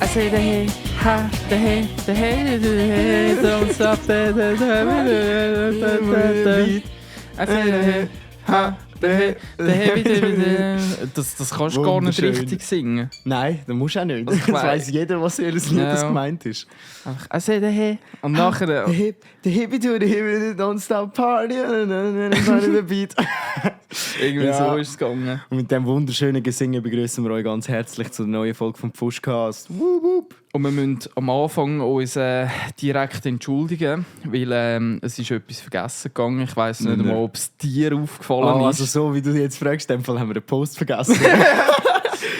say the hey, ha, the hey, don't stop the I say the hey, ha, the hey, das kannst du gar nicht richtig singen. Nein, das musst du auch nicht. Das weiss jeder, was welches Lied das gemeint ist. I say the hey. Und nachher... The hippie to the hippie, don't stop party, the beat. Irgendwie so ist es gegangen. Und mit diesem wunderschönen Gesingen begrüßen wir euch ganz herzlich zu der neuen Folge vom Pfuschcast. Wup, wup. Und wir müssen am Anfang uns direkt entschuldigen, weil es ist etwas vergessen gegangen. Ich weiss nicht einmal, ob es dir aufgefallen ist. Also so wie du jetzt fragst, in dem Fall haben wir den Post vergessen.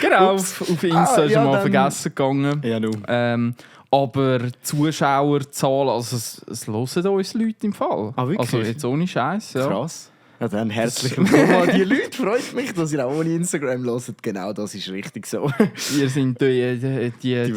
Genau, auf Insta ist mal vergessen gegangen. Ja, nun. Aber die Zuschauerzahlen, also es hören uns Leute im Fall. Ah, wirklich? Also jetzt ohne Scheiß. Ja. Krass. Ja, dann herzlich willkommen an die Leute. Freut mich, dass ihr auch ohne Instagram hört. Genau, das ist richtig so. Ihr sind die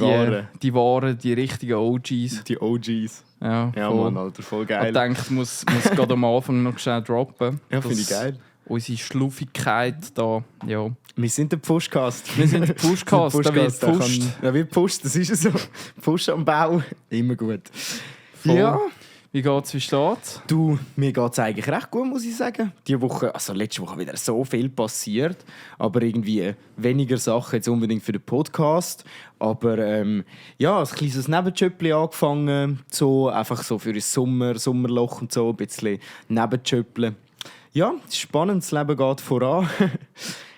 wahren, die richtigen OGs. Die OGs. Ja, Mann, Alter, voll geil. Ich denke, muss gerade am Anfang noch schnell droppen. Ja, finde ich geil. Unsere Schluffigkeit da, ja. Wir sind der Pfuschcast. Wir sind der Pfuschcast, da wird gepusht. Da wird gepusht, das ist so. Push am Bau, immer gut. Voll. Ja. Wie geht's, wie steht's? Du, mir geht's eigentlich recht gut, muss ich sagen. Letzte Woche wieder so viel passiert, aber irgendwie weniger Sachen jetzt unbedingt für den Podcast. Aber ein kleines Nebenjobchen angefangen, so einfach so für das Sommerloch und so, ein bisschen Nebenjobchen. Ja, es ist spannend, das Leben geht voran.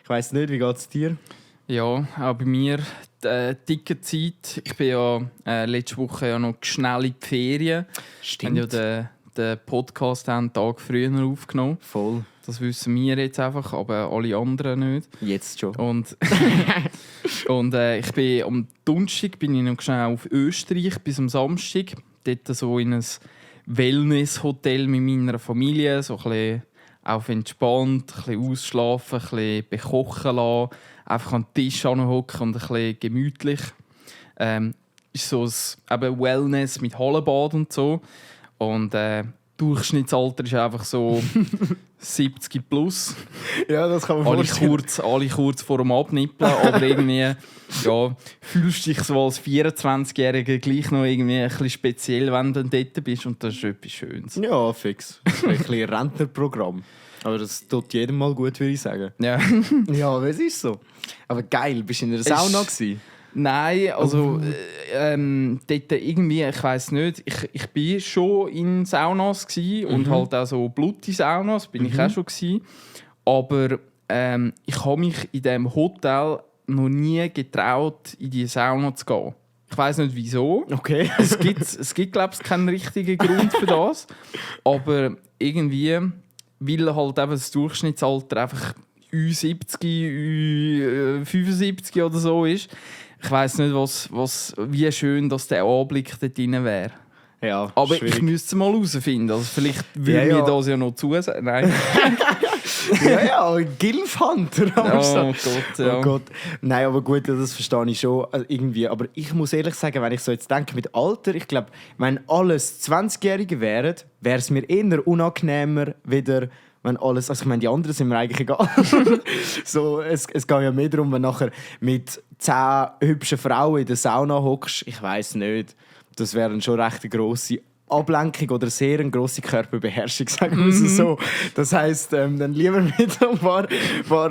Ich weiss nicht, wie geht's dir? Ja, auch bei mir dicke Zeit. Ich bin ja letzte Woche ja noch schnell in die Ferien. Stimmt. Wir haben ja den Podcast einen Tag früher aufgenommen. Voll. Das wissen wir jetzt einfach, aber alle anderen nicht. Jetzt schon. Und ich bin am Donnerstag bin ich noch schnell auf Österreich bis am Samstag. Dort so in ein Wellness-Hotel mit meiner Familie, so ein bisschen auf entspannt, ein bisschen ausschlafen, ein bisschen bekochen lassen, einfach an den Tisch hocken und ein bisschen gemütlich. Ist so ein Wellness mit Hallenbad und so. Und Durchschnittsalter ist einfach so 70 plus. Ja, das kann man vorstellen. Alle kurz vor dem Abnippeln, aber irgendwie fühlst du dich so als 24-Jähriger gleich noch irgendwie ein bisschen speziell, wenn du dort bist, und das ist etwas Schönes. Ja, fix. Das ist ein bisschen Rentnerprogramm. Aber das tut jedem mal gut, würde ich sagen. Ja. Ja, aber es ist so. Aber geil, bist du in der Sauna gewesen? Nein, also dort irgendwie, ich weiss nicht, ich bin schon in Saunas und halt auch so Bluti-Saunas bin ich auch schon gewesen. Aber ich habe mich in diesem Hotel noch nie getraut, in die Sauna zu gehen. Ich weiss nicht wieso. Okay. Es gibt glaube ich, keinen richtigen Grund für das. Aber irgendwie, weil halt eben das Durchschnittsalter einfach Ü70, Ü75 oder so ist. Ich weiss nicht, wie schön dass der Anblick dort drin wäre. Ja, aber schwierig. Ich müsste es mal herausfinden. Also vielleicht würde mir das ja noch zusagen. Nein. ja, Gilf-Hunter. Oh Gott, ja. Oh Gott. Nein, aber gut, das verstehe ich schon irgendwie. Aber ich muss ehrlich sagen, wenn ich so jetzt denke, mit Alter, ich glaube, wenn alles 20-Jährige wären, wäre es mir eher unangenehmer, wieder... Wenn alles, also ich meine, die anderen sind mir eigentlich egal. So, es geht ja mehr darum, wenn nachher mit 10 hübschen Frauen in der Sauna hockst, ich weiss nicht, das wäre schon recht eine grosse Ablenkung oder sehr eine grosse Körperbeherrschung, sagen wir es so. Das heisst, dann lieber mit ein paar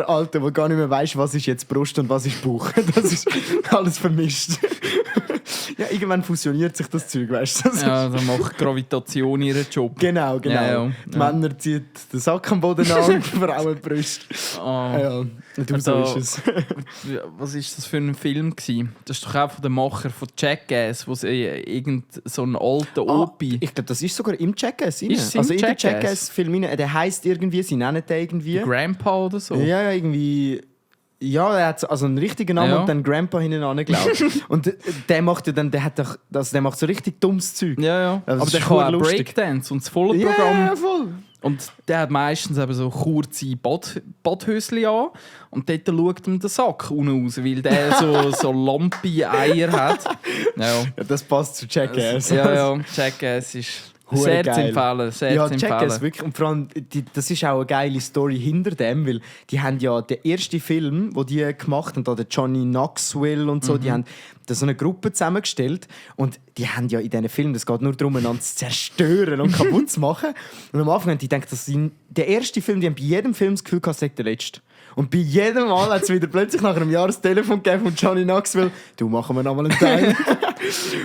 Alten, die gar nicht mehr weiss, was ist jetzt Brust und was ist Bauch. Das ist alles vermischt. Ja, irgendwann fusioniert sich das Zeug, weißt du? Ja, dann macht Gravitation ihren Job. Genau. Ja. Die Männer ziehen den Sack am Boden an und die Frauen die Brüste. Ja, so ist es. Was war das für ein Film? Das ist doch auch von dem Macher von Jackass, wo irgend so ein alter Opi... Ich glaube, das ist sogar im Jackass. Ist also im in der Jackass-Film. Der heisst irgendwie, sie nennen den irgendwie... Grandpa oder so? Ja, irgendwie... Ja, er hat also einen richtigen Namen und dann Grandpa hinten angeglaubt. Und der macht ja dann, der macht so richtig dummes Zeug. Ja. Also aber der kann auch Breakdance und das volle Programm. Ja, voll. Und der hat meistens eben so kurze Badhöschen an und dort schaut ihm der Sack unten raus, weil der so lampi Eier hat. Ja, das passt zu Jackass. Ja, Jackass ist... Sehr zu empfehlen, sehr zu empfehlen. Jackass, wirklich. Und vor allem, das ist auch eine geile Story hinter dem, weil die haben ja den ersten Film, den die gemacht haben, der Johnny Knoxville und so, so eine Gruppe zusammengestellt und die haben ja in diesen Filmen, es geht nur darum, einander zu zerstören und kaputt zu machen. Und am Anfang haben die gedacht, das ist der erste Film, die haben bei jedem Film das Gefühl, es sei der letzte. Und bei jedem Mal hat es wieder plötzlich nach einem Jahr das Telefon gegeben von Johnny Knoxville, du, machen wir nochmal einen Teil.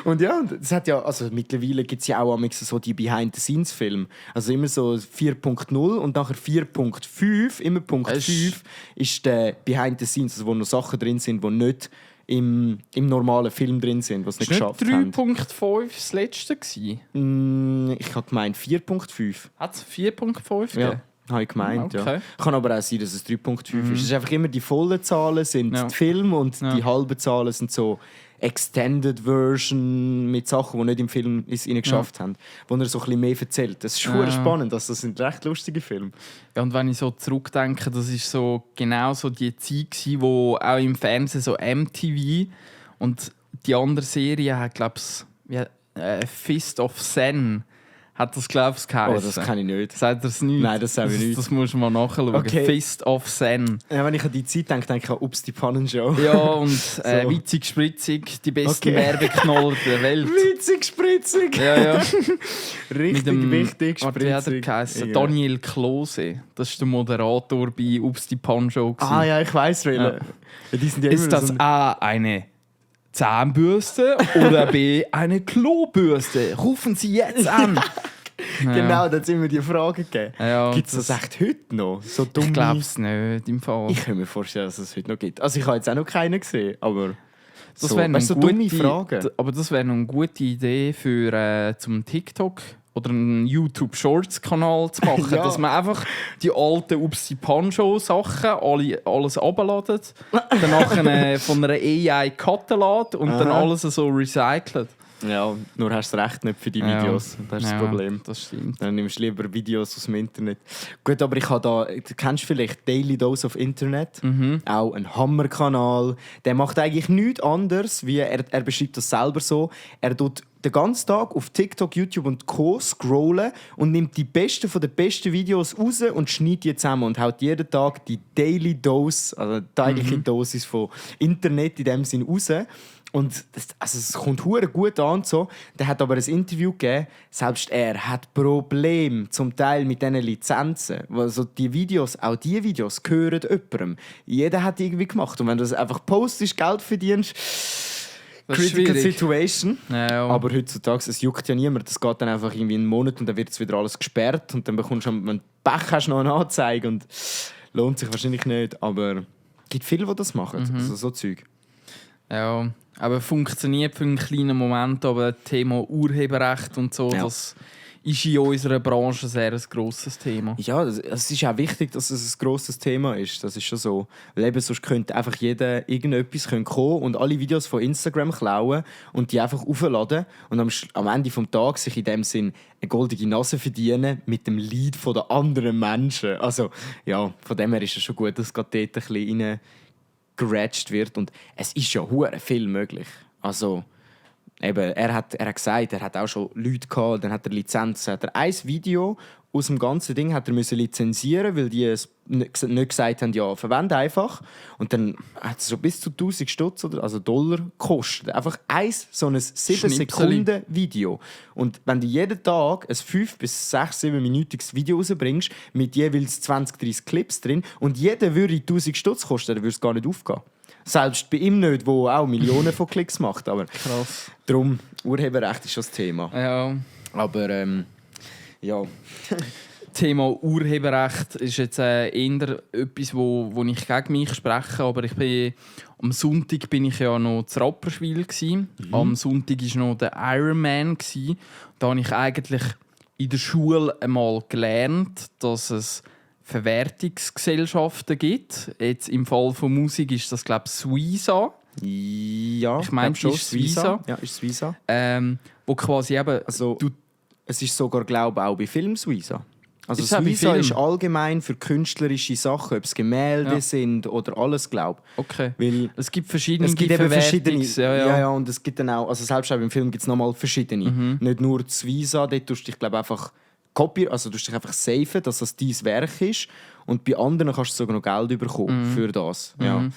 Und ja, das hat ja, also mittlerweile gibt es ja auch so die Behind-the-Scenes-Filme. Also immer so 4.0 und nachher 4.5, immer Punkt 5 ist der Behind-the-Scenes, also wo noch Sachen drin sind, die nicht im normalen Film drin sind, was sie nicht geschafft haben. 3.5 das letzte gewesen? Ich habe gemeint 4.5. Hat es 4.5 gegeben? Ja. Habe ich gemeint, Okay. ja. Kann aber auch sein, dass es 3.5 ist. Es ist einfach immer die vollen Zahlen sind die Filme und die halben Zahlen sind so Extended Version mit Sachen, die nicht im Film geschafft haben. Wo er so ein bisschen mehr erzählt. Das ist schon spannend, das sind recht lustige Filme. Ja, und wenn ich so zurückdenke, das ist so genau so die Zeit gewesen, wo auch im Fernsehen so MTV und die andere Serie hat, glaube ich, Fist of Zen hat das, glaube ich, geheißen. Oh, das kann ich nicht. Sagt er es nicht? Nein, das sage ich nicht. Das musst du mal nachschauen. Okay. Fist of Zen. Ja, wenn ich an die Zeit denke ich an «Ups, die Pannenshow». Ja, und witzig, spritzig, die besten Werbeknoller der Welt. Witzig, spritzig. Ja. Richtig wichtig, spritzig. Daniel Klose. Das ist der Moderator bei «Ups, die Pannenshow». Ah ja, ich weiss, welche. Ja. Die sind ja ist das A, eine Zahnbürste oder B, eine Klobürste? Rufen Sie jetzt an! Genau, da hat es immer die Frage gegeben. Ja, gibt es das echt heute noch? So dumme... Ich glaube es nicht, im Fall. Ich kann mir vorstellen, dass es heute noch gibt. Also ich habe jetzt auch noch keinen gesehen, aber... Das so, wäre so dumme Fragen. Aber das wäre eine gute Idee für zum TikTok oder einen YouTube-Shorts-Kanal zu machen. Ja. Dass man einfach die alten «Ups, die Pannenshow-Sachen alles runterladet, dann nachher von einer AI cutten lässt und dann alles so recycelt. Ja, nur hast du recht nicht für die Videos. Das ist das Problem. Das stimmt. Dann nimmst du lieber Videos aus dem Internet. Gut, aber ich habe da, du kennst vielleicht Daily Dose of Internet, auch ein Hammerkanal. Der macht eigentlich nichts anderes, wie er beschreibt das selber so. Er tut den ganzen Tag auf TikTok, YouTube und Co. scrollen und nimmt die besten von den besten Videos raus und schneidet die zusammen und haut jeden Tag die Daily Dose, also die tägliche Dosis von Internet in dem Sinn raus. Und es kommt hure gut an. So. Der hat aber ein Interview gegeben, selbst er hat Probleme zum Teil mit diesen Lizenzen. Also die Videos gehören jemandem. Jeder hat irgendwie gemacht. Und wenn du das einfach postest, Geld verdienst, critical situation. Ja. Aber heutzutage, es juckt ja niemand. Das geht dann einfach irgendwie einen Monat und dann wird es wieder alles gesperrt. Und dann bekommst du, wenn du Pech hast, noch eine Anzeige. Und lohnt sich wahrscheinlich nicht. Aber es gibt viele, die das machen. Also so Zeug. Ja, aber funktioniert für einen kleinen Moment, aber das Thema Urheberrecht und so, das ist in unserer Branche sehr ein grosses Thema. Ja, es ist auch wichtig, dass es ein grosses Thema ist. Das ist schon so. Weil eben sonst könnte einfach jeder irgendetwas kommen und alle Videos von Instagram klauen und die einfach aufladen und am Ende des Tages sich in dem Sinn eine goldige Nase verdienen mit dem Leid der anderen Menschen. Also ja, von dem her ist es schon gut, dass es gerade dort ein bisschen geratcht wird und es ist ja hure viel möglich. Also eben, er hat gesagt, er hat auch schon Leute gehabt, dann hat er Lizenzen, hat er ein Video aus dem ganzen Ding hat er müssen lizenzieren, weil die es nicht gesagt haben, ja, verwende einfach. Und dann hat es so bis zu 1000 Stutz also Dollar gekostet. Einfach so ein 7-Sekunden-Video. Und wenn du jeden Tag ein 5 bis 6-7-minütiges Video rausbringst, mit jeweils 20-30 Clips drin, und jeder würde 1000 Stutz kosten, dann würde es gar nicht aufgehen. Selbst bei ihm nicht, der auch Millionen von Klicks macht. Aber krass. Darum, Urheberrecht ist schon das Thema. Ja. Aber ja. Thema Urheberrecht ist jetzt eher etwas, wo ich gegen mich spreche. Aber am Sonntag bin ich ja noch zu Rapperswil. Am Sonntag war noch der Ironman. Da habe ich eigentlich in der Schule einmal gelernt, dass es Verwertungsgesellschaften gibt. Jetzt im Fall von Musik ist das, glaube ich, Suiza. Ja, ich meine, schon Suiza. Ja, ist Suiza. Wo quasi eben... Also, es ist sogar, glaube ich, auch bei Film Suiza. Also ist Suiza ist allgemein für künstlerische Sachen, ob es Gemälde sind oder alles, glaube ich. Okay. Weil es gibt verschiedene verschiedene. Ja, und es gibt dann auch, also selbst auch im Film gibt es nochmal verschiedene. Nicht nur die Suiza, dort tust du dich, glaube ich, einfach also du dich einfach safen, dass das dein Werk ist. Und bei anderen kannst du sogar noch Geld bekommen für das. Ja.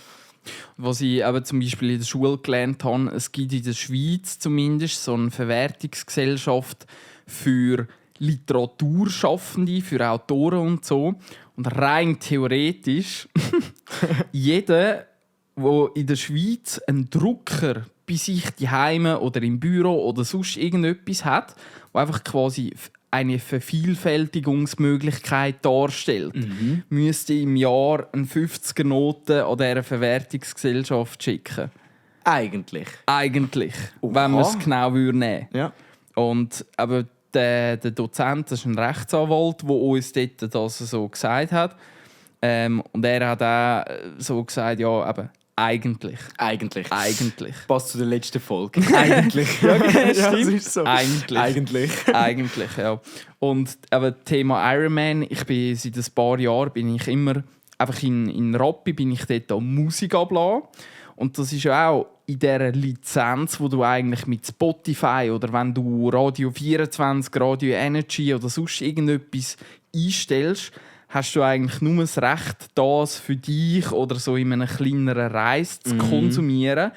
Was ich eben zum Beispiel in der Schule gelernt habe, es gibt in der Schweiz zumindest so eine Verwertungsgesellschaft für Literaturschaffende, für Autoren und so. Und rein theoretisch, jeder, der in der Schweiz einen Drucker bei sich daheim oder im Büro oder sonst irgendetwas hat, der einfach quasi eine Vervielfältigungsmöglichkeit darstellt, müsste im Jahr eine 50er-Note an dieser Verwertungsgesellschaft schicken. Eigentlich. Eigentlich, Oha. wenn man es genau nehmen würde. Ja. Und aber der Dozent, das ist ein Rechtsanwalt, der uns dort das so gesagt hat. Und er hat auch so gesagt, ja, eben, eigentlich. Eigentlich. Passt zu der letzten Folge. Eigentlich. Ja, stimmt. Ja, das ist so. Eigentlich. Eigentlich, ja. Und aber Thema Ironman, ich bin seit ein paar Jahren bin ich immer einfach in Rappi bin ich dort an Musik ablassen. Und das ist ja auch in dieser Lizenz, wo du eigentlich mit Spotify oder wenn du Radio 24, Radio Energy oder sonst irgendetwas einstellst, hast du eigentlich nur das Recht, das für dich oder so in einer kleineren Reise zu konsumieren,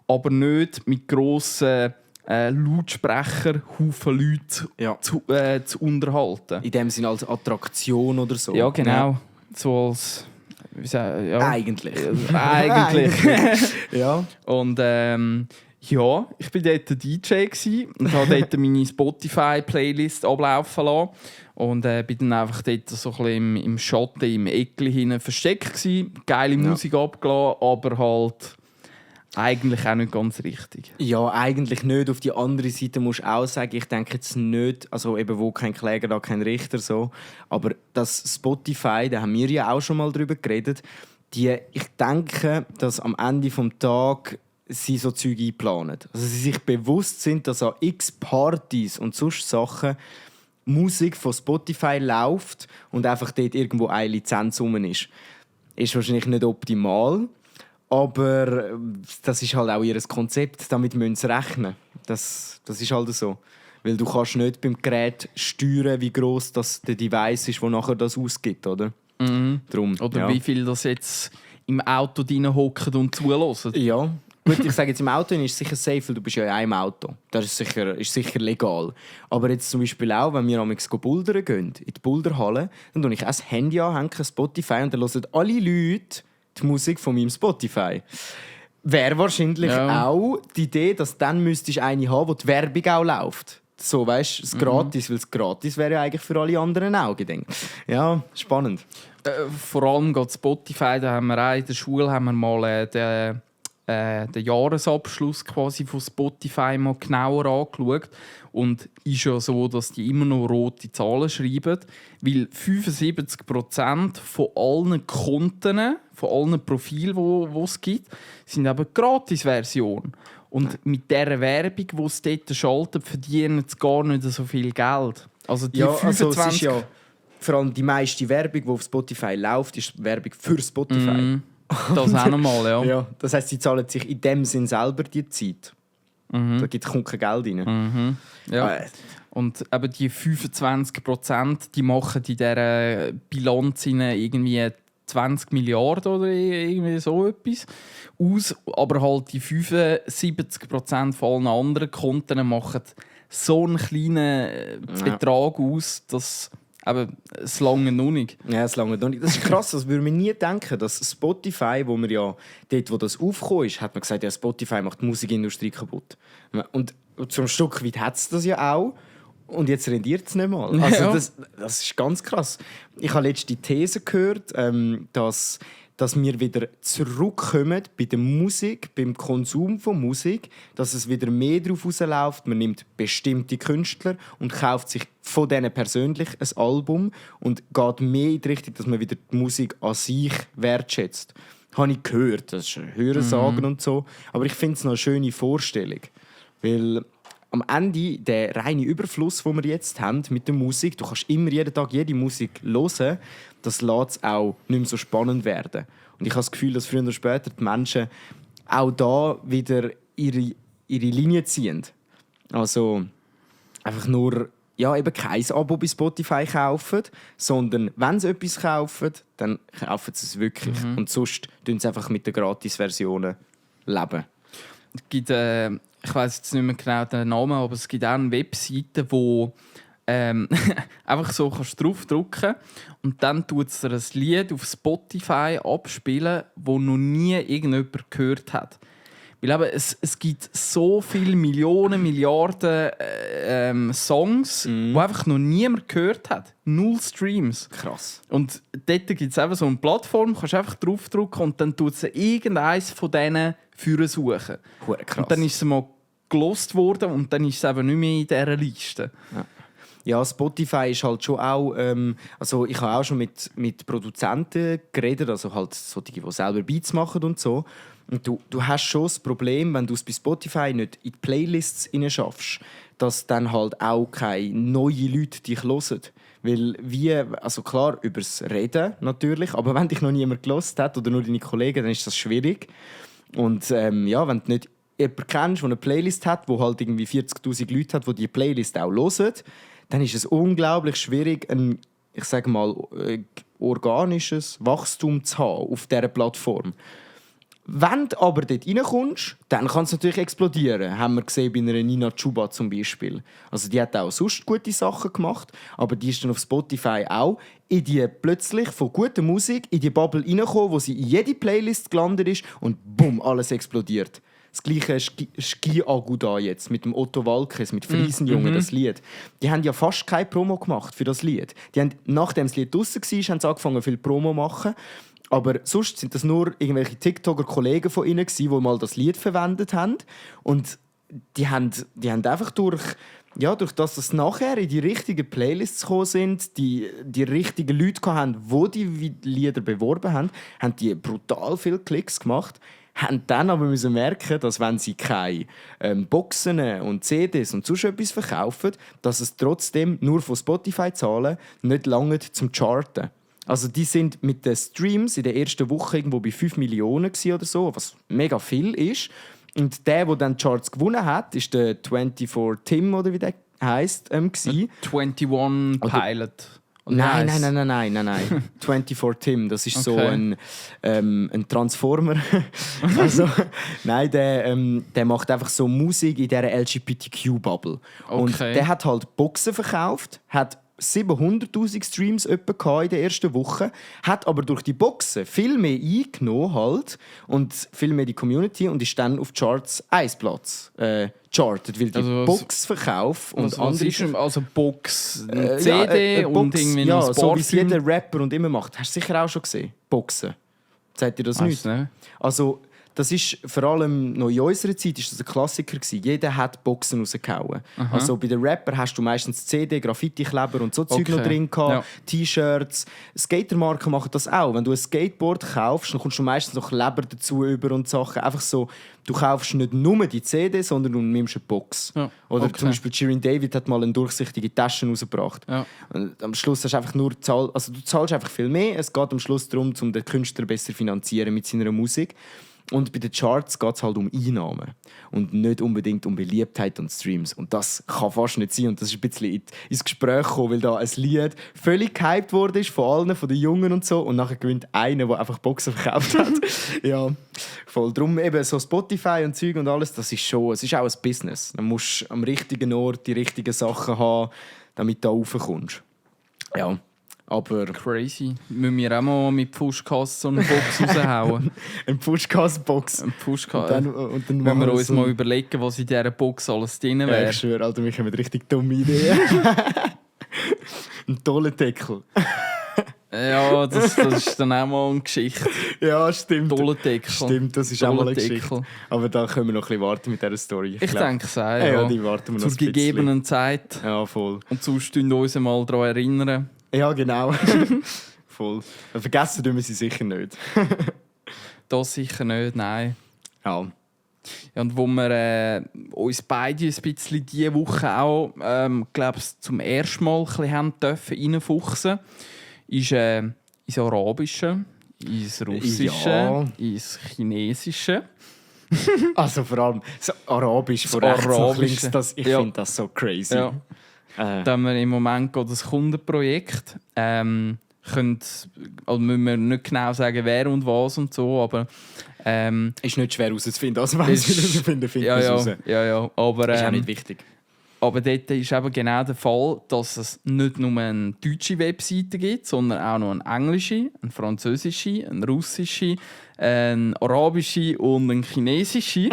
aber nicht mit grossen Lautsprecher Haufen Leute zu unterhalten. In dem Sinne als Attraktion oder so. Ja, genau. Ja. So als... Eigentlich. Ja. Und ja, ich war dort der DJ und habe dort meine Spotify-Playlist ablaufen lassen. Und bin dann einfach dort so ein bisschen im Schatten, im Eckli hinten versteckt gewesen. Geile Musik abgelassen, aber halt eigentlich auch nicht ganz richtig. Ja, eigentlich nicht. Auf die andere Seite musst du auch sagen, ich denke jetzt nicht, also eben wo kein Kläger, da kein Richter, so. Aber das Spotify, da haben wir ja auch schon mal drüber geredet, ich denke, dass am Ende des Tages sie so Zeug einplanen. Also sie sich bewusst sind, dass an x Partys und solche Sachen Musik von Spotify läuft und einfach dort irgendwo eine Lizenz rum ist. Ist wahrscheinlich nicht optimal, aber das ist halt auch ihr Konzept, damit müssen sie rechnen. Das ist halt so. Weil du kannst nicht beim Gerät steuern, wie gross das der Device ist, der nachher das ausgibt, oder? Drum, oder wie viel das jetzt im Auto drin hocken und zulassen. Ja. Gut, ich sage jetzt, im Auto ist es sicher safe, weil du bist ja in einem Auto. Das ist sicher legal. Aber jetzt zum Beispiel auch, wenn wir amigs bouldern gehen, in die Boulderhalle, dann tue ich auch das Handy an, hänge Spotify und dann hören alle Leute die Musik von meinem Spotify. Wäre wahrscheinlich auch die Idee, dass dann müsstest du eine haben, wo die Werbung auch läuft. So, weißt du, es gratis, weil es gratis wäre ja eigentlich für alle anderen auch gedacht. Ja, spannend. Vor allem geht Spotify, da haben wir auch in der Schule haben wir mal den Jahresabschluss quasi von Spotify mal genauer angeschaut. Und es ist ja so, dass die immer noch rote Zahlen schreiben, weil 75% von allen Konten, von allen Profilen, die es gibt, sind eben Gratis-Versionen. Und mit dieser Werbung, die sie dort schalten, verdienen sie gar nicht so viel Geld. Also die 25... Also es ist ja, vor allem die meiste Werbung, die auf Spotify läuft, ist Werbung für Spotify. Das auch nochmal, ja. Ja. Das heisst, sie zahlen sich in dem Sinn selber die Zeit. Da kommt kein Geld rein. Ja. Und eben die 25%, die machen in dieser Bilanz irgendwie 20 Milliarden oder irgendwie so etwas aus. Aber halt die 75% von allen anderen Konten machen so einen kleinen Betrag aus, dass aber es lange noch nicht. Ja, es lange noch nicht. Das ist krass, das würde man nie denken, dass Spotify, wo man ja dort, wo das aufgekommen ist, hat man gesagt, ja, Spotify macht die Musikindustrie kaputt. Und zum Stück weit hat es das ja auch. Und jetzt rendiert es nicht mal. Also das ist ganz krass. Ich habe letzte These gehört, dass wir wieder zurückkommen bei der Musik, beim Konsum von Musik, dass es wieder mehr darauf rausläuft. Man nimmt bestimmte Künstler und kauft sich von denen persönlich ein Album und geht mehr in die Richtung, dass man wieder die Musik an sich wertschätzt. Habe ich gehört, das ist Hörensagen und so. Aber ich finde es noch eine schöne Vorstellung. Weil am Ende, der reine Überfluss, den wir jetzt haben mit der Musik, du kannst immer jeden Tag jede Musik hören, das lässt es auch nicht mehr so spannend werden. Und ich habe das Gefühl, dass früher oder später die Menschen auch da wieder ihre Linie ziehen. Also einfach nur ja, eben kein Abo bei Spotify kaufen, sondern wenn sie etwas kaufen, dann kaufen sie es wirklich. Und sonst tun sie einfach mit den Gratis-Versionen leben. Es gibt, ich weiß jetzt nicht mehr genau den Namen, aber es gibt auch eine Webseite, wo einfach so kannst du draufdrücken und dann tut es dir ein Lied auf Spotify abspielen, das noch nie irgendjemand gehört hat. Weil eben, es gibt so viele Millionen, Milliarden Songs, die einfach noch niemand gehört hat. 0 Streams. Krass. Und dort gibt es einfach so eine Plattform, kannst einfach draufdrücken und dann tut sie irgendeines von denen für suchen. Krass. Und dann ist sie mal gelost worden und dann ist es eben nicht mehr in dieser Liste. Ja, Spotify ist halt schon auch, also ich habe auch schon mit Produzenten geredet, also halt so die selber Beats machen und so. Und du hast schon das Problem, wenn du es bei Spotify nicht in die Playlists schaffst, dass dann halt auch keine neuen Leute dich hören. Weil also klar, übers Reden natürlich, aber wenn dich noch niemand gehört hat oder nur deine Kollegen, dann ist das schwierig. Und ja, wenn du nicht jemanden kennst, der eine Playlist hat, wo halt irgendwie 40'000 Leute hat, die diese Playlist auch hören, dann ist es unglaublich schwierig, ein, ich sage mal, organisches Wachstum zu haben auf dieser Plattform. Wenn du aber dort reinkommst, dann kann es natürlich explodieren. Haben wir gesehen bei einer Nina Chuba zum Beispiel. Also die hat auch sonst gute Sachen gemacht, aber die ist dann auf Spotify auch in die plötzlich von guter Musik in die Bubble reingekommen, wo sie in jede Playlist gelandet ist und bumm, alles explodiert. Das gleiche Ski Aguda jetzt mit dem Otto Walkes, mit Friesenjungen, das Lied. Die haben ja fast keine Promo gemacht für das Lied. Die haben, nachdem das Lied draussen war, haben sie angefangen, viel Promo zu machen. Aber sonst sind das nur irgendwelche TikToker-Kollegen von ihnen, die mal das Lied verwendet haben. Und die haben einfach durch das, dass nachher in die richtigen Playlists gekommen sind, die richtigen Leute hatten, die Lieder beworben haben die brutal viele Klicks gemacht. Haben dann aber müssen merken, dass wenn sie keine Boxen und CDs und sonst etwas verkaufen, dass es trotzdem nur von Spotify-Zahlen nicht lange zum Charten. Also die sind mit den Streams in der ersten Woche irgendwo bei 5 Millionen oder so, was mega viel ist. Und der dann die Charts gewonnen hat, ist der 24 Tim oder wie der heisst. 21 Pilot. Nein. 24 Tim, das ist so ein Transformer. Also, nein, der macht einfach so Musik in dieser LGBTQ-Bubble. Okay. Und der hat halt Boxen verkauft, hat 700'000 Streams in der ersten Woche, hat aber durch die Boxen viel mehr eingenommen halt, und viel mehr die Community und ist dann auf Charts 1 Platz chartet, weil die Boxverkauf und andere... Also Box, eine CD Box, und irgendwie noch ein so wie es jeder Rapper und immer macht. Hast du sicher auch schon gesehen? Boxen. Sagt dir das nicht? Also, das ist vor allem noch in unserer Zeit ist das ein Klassiker gewesen. Jeder hat Boxen rausgehauen. Also bei den Rappern hast du meistens CD, Graffiti-Kleber und so Zeug noch drin gehabt, ja. T-Shirts. Skatermarken machen das auch. Wenn du ein Skateboard kaufst, dann kommst du meistens noch Kleber dazu über und Sachen. Einfach so, du kaufst nicht nur die CD, sondern du nimmst eine Box. Ja. Oder zum Beispiel Shirin David hat mal eine durchsichtige Tasche rausgebracht. Ja. Und am Schluss hast du einfach nur du zahlst einfach viel mehr. Es geht am Schluss darum, um den Künstler besser zu finanzieren mit seiner Musik. Und bei den Charts geht es halt um Einnahmen und nicht unbedingt um Beliebtheit und Streams. Und das kann fast nicht sein. Und das ist ein bisschen ins Gespräch gekommen, weil da ein Lied völlig gehypt wurde von allen, von den Jungen und so. Und nachher gewinnt einer, der einfach Boxen verkauft hat. Ja, voll. Darum eben so Spotify und Zeug und alles, es ist auch ein Business. Du musst am richtigen Ort die richtigen Sachen haben, damit du da raufkommst. Ja. Aber crazy. Müssen wir auch mal mit Pushcast so eine Box raushauen? Eine Pushcast-Box. Ein Pushcast. Und dann wenn wir uns mal überlegen, was in dieser Box alles drin wäre. Ja, ich schwöre, Alter, wir haben richtig dumme Ideen. Ein toller Deckel. Ja, das ist dann auch mal eine Geschichte. Ja, stimmt. Toller Deckel. Stimmt, das ist auch mal eine Geschichte. Aber da können wir noch ein bisschen warten mit dieser Story. Ich denke es auch, ja. Die warten wir noch zur gegebenen Zeit. Ja, voll. Und sonst können wir uns mal daran erinnern. Ja, genau. Voll. Vergessen tun wir sie sicher nicht. Das sicher nicht, nein. Ja. Und wo wir uns beide ein bisschen diese Woche auch, glaube ich, zum ersten Mal ein bisschen haben dürfen reinfuchsen, ist ins Arabische, ins Russische, ins Chinesische. Also vor allem so Arabisch, das Arabische. Ich finde das so crazy. Ja. Da haben wir im Moment gerade das Kundenprojekt. Müssen wir nicht genau sagen, wer und was und so, aber... ist nicht schwer herauszufinden, also wenn sie herausfinden, findet man es raus. Ja, aber... ist auch nicht wichtig. Aber dort ist eben genau der Fall, dass es nicht nur eine deutsche Webseite gibt, sondern auch noch eine englische, eine französische, eine russische, eine arabische und eine chinesische.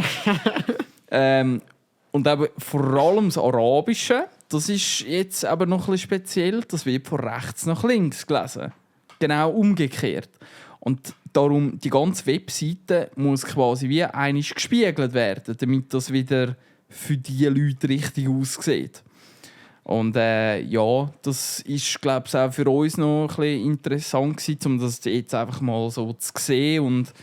Und eben vor allem das Arabische, das ist jetzt aber noch ein bisschen speziell, das wird von rechts nach links gelesen. Genau umgekehrt. Und darum, die ganze Webseite muss quasi wie einmal gespiegelt werden, damit das wieder für die Leute richtig aussieht. Und das ist, glaube ich, auch für uns noch ein bisschen interessant gewesen, um das jetzt einfach mal so zu sehen und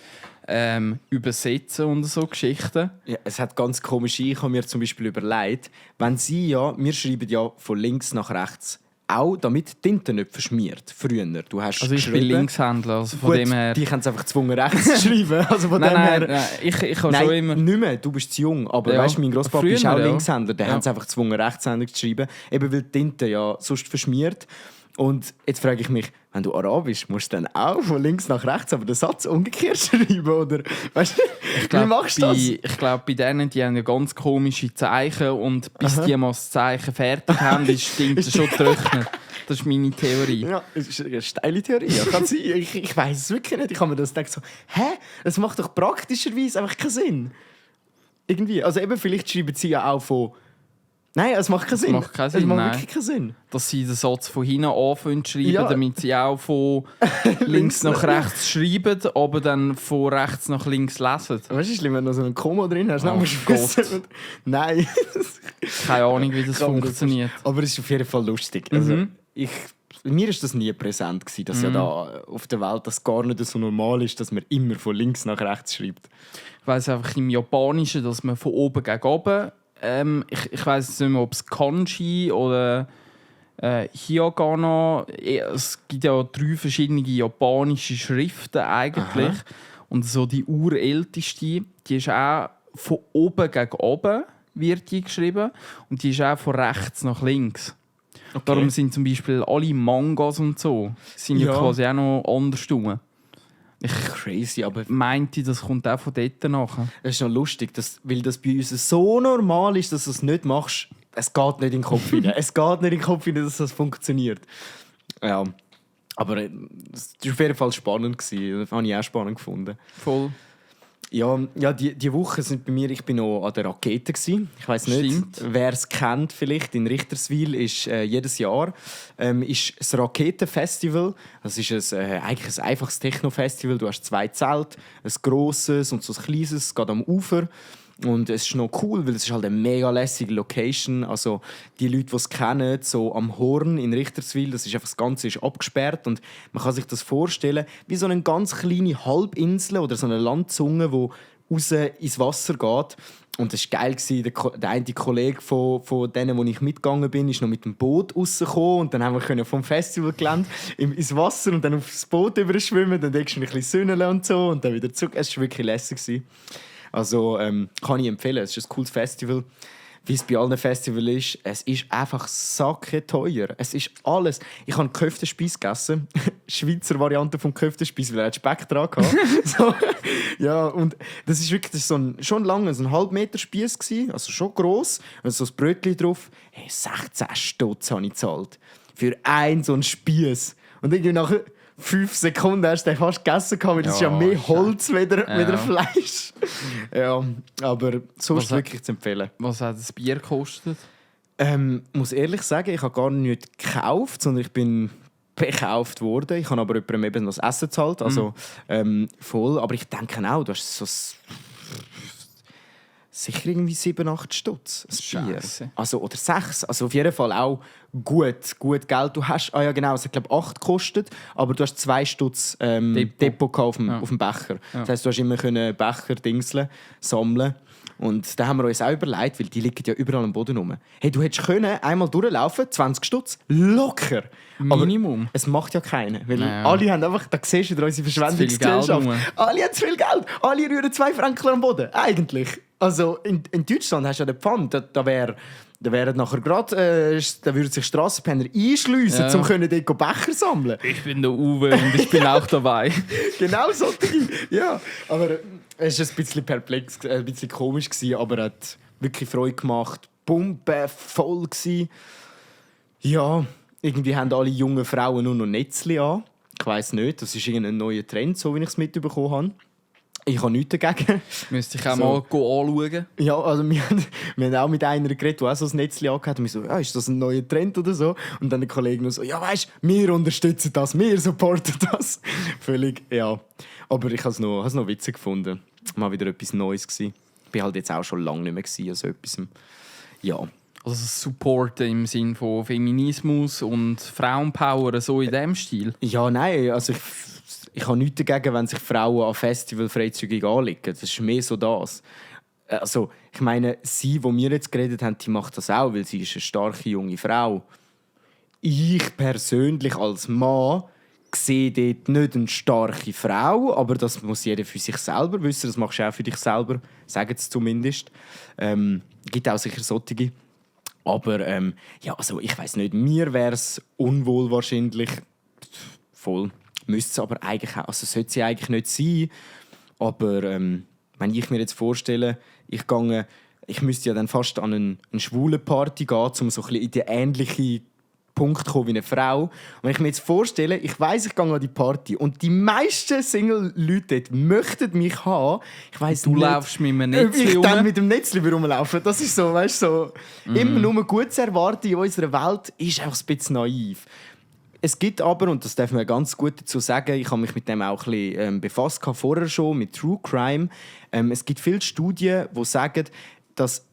übersetzen und so Geschichten. Ja, es hat ganz komische. Ich habe mir zum Beispiel überlegt, wir schreiben ja von links nach rechts, auch damit die Tinte nicht verschmiert. Früher. Du hast also ich bin Linkshändler, also von Gut, dem her... Die haben es einfach gezwungen, rechts zu schreiben. Also von nein, ich habe schon immer... nicht mehr, du bist zu jung. Aber ja, weißt, mein Grosspapa ist auch Linkshänder. Der haben es einfach gezwungen, rechtshändig zu schreiben. Eben weil die Tinte ja sonst verschmiert. Und jetzt frage ich mich, wenn du Arabisch musst du dann auch von links nach rechts, aber den Satz umgekehrt schreiben, oder? Weißt du, wie machst du das? Ich glaube, bei denen, die haben ja ganz komische Zeichen und bis die mal das Zeichen fertig haben, ist die Tinte schon getrocknet. Das ist meine Theorie. Ja, das ist eine steile Theorie. Ja, kann sein. Ich weiss es wirklich nicht. Ich habe mir das gedacht so, das macht doch praktischerweise einfach keinen Sinn. Irgendwie. Also eben, vielleicht schreiben sie ja auch von... Nein, es macht keinen Sinn. Es macht wirklich keinen Sinn. Dass sie den Satz von hinten anfangen zu schreiben, damit sie auch von links nach rechts schreiben, aber dann von rechts nach links lesen. Weißt du, schlimm, wenn du noch so einen Komma drin hast, oh Gott. Nein. Keine Ahnung, wie das funktioniert. Aber es ist auf jeden Fall lustig. Also, mir war das nie präsent gewesen, dass ja da auf der Welt das gar nicht so normal ist, dass man immer von links nach rechts schreibt. Ich weiss einfach im Japanischen, dass man von oben gegen oben ich weiss nicht mehr, ob es Kanji oder Hiragana. Es gibt ja 3 verschiedene japanische Schriften eigentlich. Aha. Und so die urälteste, die ist auch von oben gegen oben wird die geschrieben und die ist auch von rechts nach links. Okay. Darum sind zum Beispiel alle Mangas und so sind ja quasi auch noch andersrum. Crazy, aber meinte, das kommt auch von dort nachher. Das ist noch lustig, weil das bei uns so normal ist, dass du es nicht machst. Es geht nicht in den Kopf rein. Es geht nicht in den Kopf rein, dass das funktioniert. Ja, aber es war auf jeden Fall spannend. Das habe ich auch spannend gefunden. Voll. Ja, die Woche sind bei mir, ich bin noch an der Rakete gsi. Ich weiss nicht, wer es kennt vielleicht. In Richterswil ist jedes Jahr ist das Raketenfestival. Das ist eigentlich ein einfaches Techno-Festival. Du hast 2 Zelte, ein grosses und so ein kleines, es geht am Ufer. Und es ist noch cool, weil es ist halt eine mega lässige Location. Also die Leute, die es kennen, so am Horn in Richterswil, das Ganze ist abgesperrt und man kann sich das vorstellen wie so eine ganz kleine Halbinsel oder so eine Landzunge, die raus ins Wasser geht. Und das war geil. Der eine Kollege von denen, wo ich mitgegangen bin, ist noch mit dem Boot rausgekommen. Und dann haben wir vom Festivalgelände ins Wasser und dann aufs Boot überschwimmen. Dann denkst du ein bisschen Sünnele und so und dann wieder zurück. Es war wirklich lässig. Also kann ich empfehlen. Es ist ein cooles Festival. Wie es bei allen Festivals ist, es ist einfach sacketeuer. Es ist alles. Ich habe Köftespieß gegessen. Schweizer Variante vom Köftespieß, weil er Speck dran hatte. So, ja, und das ist wirklich schon lange, so ein 1,5 Meter Spieß gewesen, also schon gross. Und so ein Brötchen drauf. Hey, 16 Stutz habe ich gezahlt. Für so einen Spieß. Und irgendwie nach 5 Sekunden hast du den fast gegessen, weil das ist ja mehr Holz wieder Fleisch. Ja, aber sonst wirklich zu empfehlen. Was hat das Bier gekostet? Muss ehrlich sagen, ich habe gar nicht gekauft, sondern ich bin bekauft worden. Ich habe aber jemandem eben noch das Essen gezahlt, also voll. Aber ich denke auch, du hast so sicher irgendwie 7-8 Stutz ein Bier. Also, oder 6. Also auf jeden Fall auch gut Geld. Du hast, genau, es hat glaube 8 gekostet, aber du hast 2 Stutz Depot auf dem Becher. Ja. Das heisst, du hast immer Becher dingseln, sammeln. Und da haben wir uns auch überlegt, weil die liegen ja überall am Boden rum. Hey, du hättest einmal durchlaufen, 20 Stutz, locker. Minimum. Aber es macht ja keinen. Weil alle haben einfach, da siehst du wieder unsere Verschwendungsgesellschaft. Alle haben zu viel Geld. Alle rühren 2 Franken am Boden. Eigentlich. Also in Deutschland hast du ja den Pfand, da wäre Da wären nachher gerade, da würden sich Strassenpenner einschliessen, Ja. um dort Becher sammeln. Ich bin der Uwe und ich bin auch dabei. Genau solche. Ja, aber es war ein bisschen perplex, ein bisschen komisch gewesen, aber hat wirklich Freude gemacht. Pumpe voll gewesen. Ja, irgendwie haben alle jungen Frauen nur noch Netzli an. Ich weiss nicht, das ist irgendein neuer Trend, so wie ich es mitbekommen habe. Ich habe nichts dagegen. Müsste ich auch So. mal anschauen. Ja, also wir haben auch mit einer geredet, die auch so ein Netzli angehört hat. Und wir so, ja, ist das ein neuer Trend oder so? Und dann der Kollege noch so, ja, weißt du, wir unterstützen das, wir supporten das. Völlig, ja. Aber ich habe es noch witzig gefunden. Mal wieder etwas Neues gewesen. Ich war halt jetzt auch schon lange nicht mehr gewesen, also etwas. Ja. Also supporten im Sinne von Feminismus und Frauenpower, so in diesem Stil. Ja, nein, also ich habe nichts dagegen, wenn sich Frauen an Festivals freizügig anlegen. Das ist mehr so das. Also, ich meine, sie, die wir jetzt geredet haben, die macht das auch, weil sie ist eine starke junge Frau. Ich persönlich als Mann sehe dort nicht eine starke Frau, aber das muss jeder für sich selber wissen. Das machst du auch für dich selber, sagen sie zumindest. Gibt auch sicher solche. Aber ja, also ich weiss nicht, mir wäre es unwohl wahrscheinlich. Voll. Müsste es aber eigentlich auch, also sollte sie eigentlich nicht sein. Aber wenn ich mir jetzt vorstelle, ich müsste ja dann fast an eine schwule Party gehen, um so ein bisschen in den ähnlichen Punkt zu kommen wie eine Frau. Und wenn ich mir jetzt vorstelle, ich weiss, ich gehe an die Party und die meisten Single-Leute dort möchten mich haben. Ich weiss Du nicht, laufst mit einem ob Netzli ich dann rum. mit dem Netzli rumlaufen. Das ist so, weißt du, so immer nur gut zu erwarten in unserer Welt ist einfach ein bisschen naiv. Es gibt aber, und das darf man ganz gut dazu sagen, ich habe mich mit dem auch ein bisschen befasst, vorher schon, mit True Crime. Es gibt viele Studien, die sagen, dass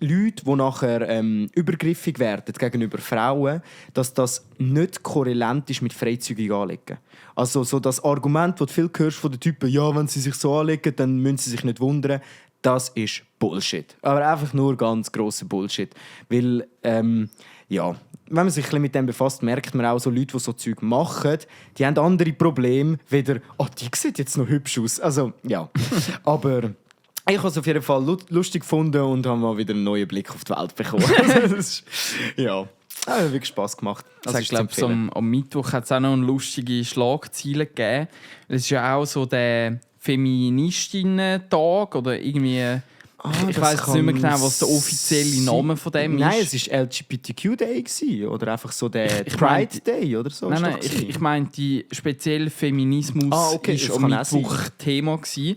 Leute, die nachher übergriffig werden gegenüber Frauen, dass das nicht korrelent ist mit freizügig anlegen. Also so das Argument, das du viel hörst von den Typen, ja, wenn sie sich so anlegen, dann müssen sie sich nicht wundern, das ist Bullshit. Aber einfach nur ganz grosser Bullshit. Weil, ja, wenn man sich ein bisschen mit dem befasst, merkt man auch, so Leute, die so Zeug machen, die haben andere Probleme, weder, oh, die sieht jetzt noch hübsch aus. Also, ja. Aber ich habe es auf jeden Fall lustig gefunden und habe mal wieder einen neuen Blick auf die Welt bekommen. Das ist, ja, hat wirklich Spass gemacht. Also ich glaube, so am Mittwoch hat es auch noch eine lustige Schlagzeile gegeben. Es ist ja auch so der Feministinnen-Tag oder irgendwie... ich weiss nicht mehr genau, was der offizielle Name von dem ist. Nein, es war LGBTQ Day oder einfach so der Pride Day oder so. Nein, ich meinte, speziell Feminismus okay, war am Mittwoch Thema gewesen.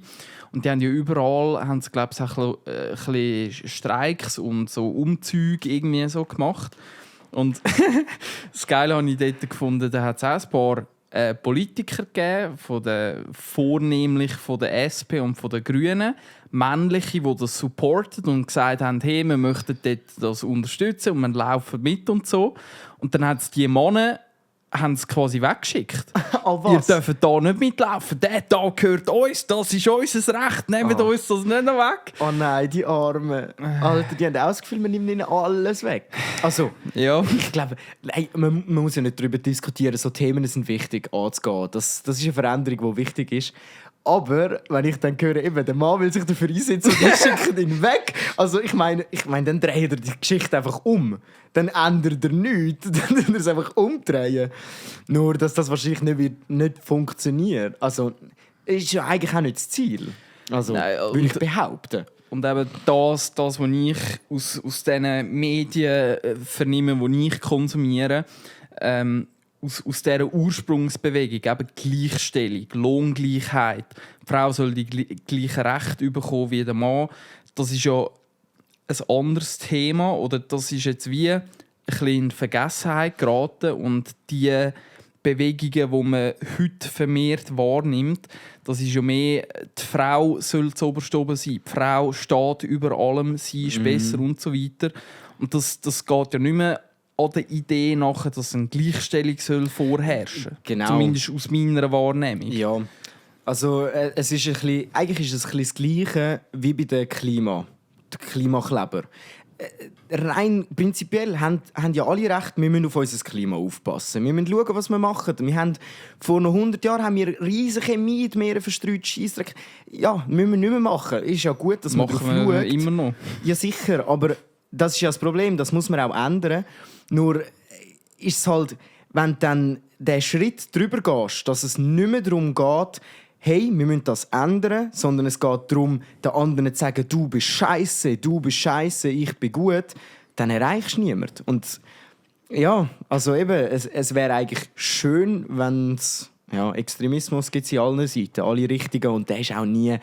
Und die haben ja überall, haben sie, glaube ich, auch ein bisschen Streiks und so Umzüge irgendwie so gemacht. Und das Geile habe ich dort gefunden, da hat es auch ein paar Politiker gegeben, vornehmlich von der SP und von den Grünen, männliche, die das supporten und gesagt haben, hey, wir möchten das unterstützen und wir laufen mit und so. Und dann haben die Männer quasi weggeschickt. Oh, was? Ihr dürft hier nicht mitlaufen. Der Tag gehört uns, das ist unser Recht. Nehmt uns das nicht noch weg. Oh nein, die Armen. Alter, die haben auch das Gefühl, man nimmt ihnen alles weg. Also, Ja. ich glaube, man muss ja nicht darüber diskutieren, so Themen sind wichtig anzugehen. Das ist eine Veränderung, die wichtig ist. Aber wenn ich dann höre, eben, der Mann will sich dafür einsetzen und die schicken ihn weg. Also ich meine, dann dreht er die Geschichte einfach um. Dann ändert er nichts. Dann wird er es einfach umdrehen. Nur, dass das wahrscheinlich nicht funktioniert. Also, ist ja eigentlich auch nicht das Ziel. Also, Nein, würde ich behaupten. Und eben das was ich aus diesen Medien vernehme, die ich konsumiere, aus dieser Ursprungsbewegung, eben Gleichstellung, Lohngleichheit, die Frau soll die gleichen Rechte bekommen wie der Mann, das ist ja ein anderes Thema, oder das ist jetzt wie ein bisschen in Vergessenheit geraten, und die Bewegungen, die man heute vermehrt wahrnimmt, das ist ja mehr, die Frau soll zuoberst oben sein, die Frau steht über allem, sie ist besser und so weiter. Und das geht ja nicht mehr an der Idee nachher, dass eine Gleichstellung vorherrschen soll. Genau. Zumindest aus meiner Wahrnehmung. Ja, also es ist eigentlich ist es ein bisschen das Gleiche wie bei den Klimakleber. Rein prinzipiell haben ja alle recht, wir müssen auf unser Klima aufpassen. Wir müssen schauen, was wir machen. Vor noch 100 Jahren haben wir riesige Chemie in die Meere verstreut, Scheissdreck. Ja, müssen wir nicht mehr machen. Ist ja gut, dass man Machen drauf wir schaut. immer noch. Ja, sicher, aber das ist ja das Problem, das muss man auch ändern. Nur ist es halt, wenn du dann den Schritt drüber gehst, dass es nicht mehr darum geht, hey, wir müssen das ändern, sondern es geht darum, den anderen zu sagen, du bist scheiße, ich bin gut, dann erreichst du niemanden. Und ja, also eben, es wäre eigentlich schön, wenn es... Ja, Extremismus gibt es in allen Seiten, alle Richtungen, und der ist auch nie...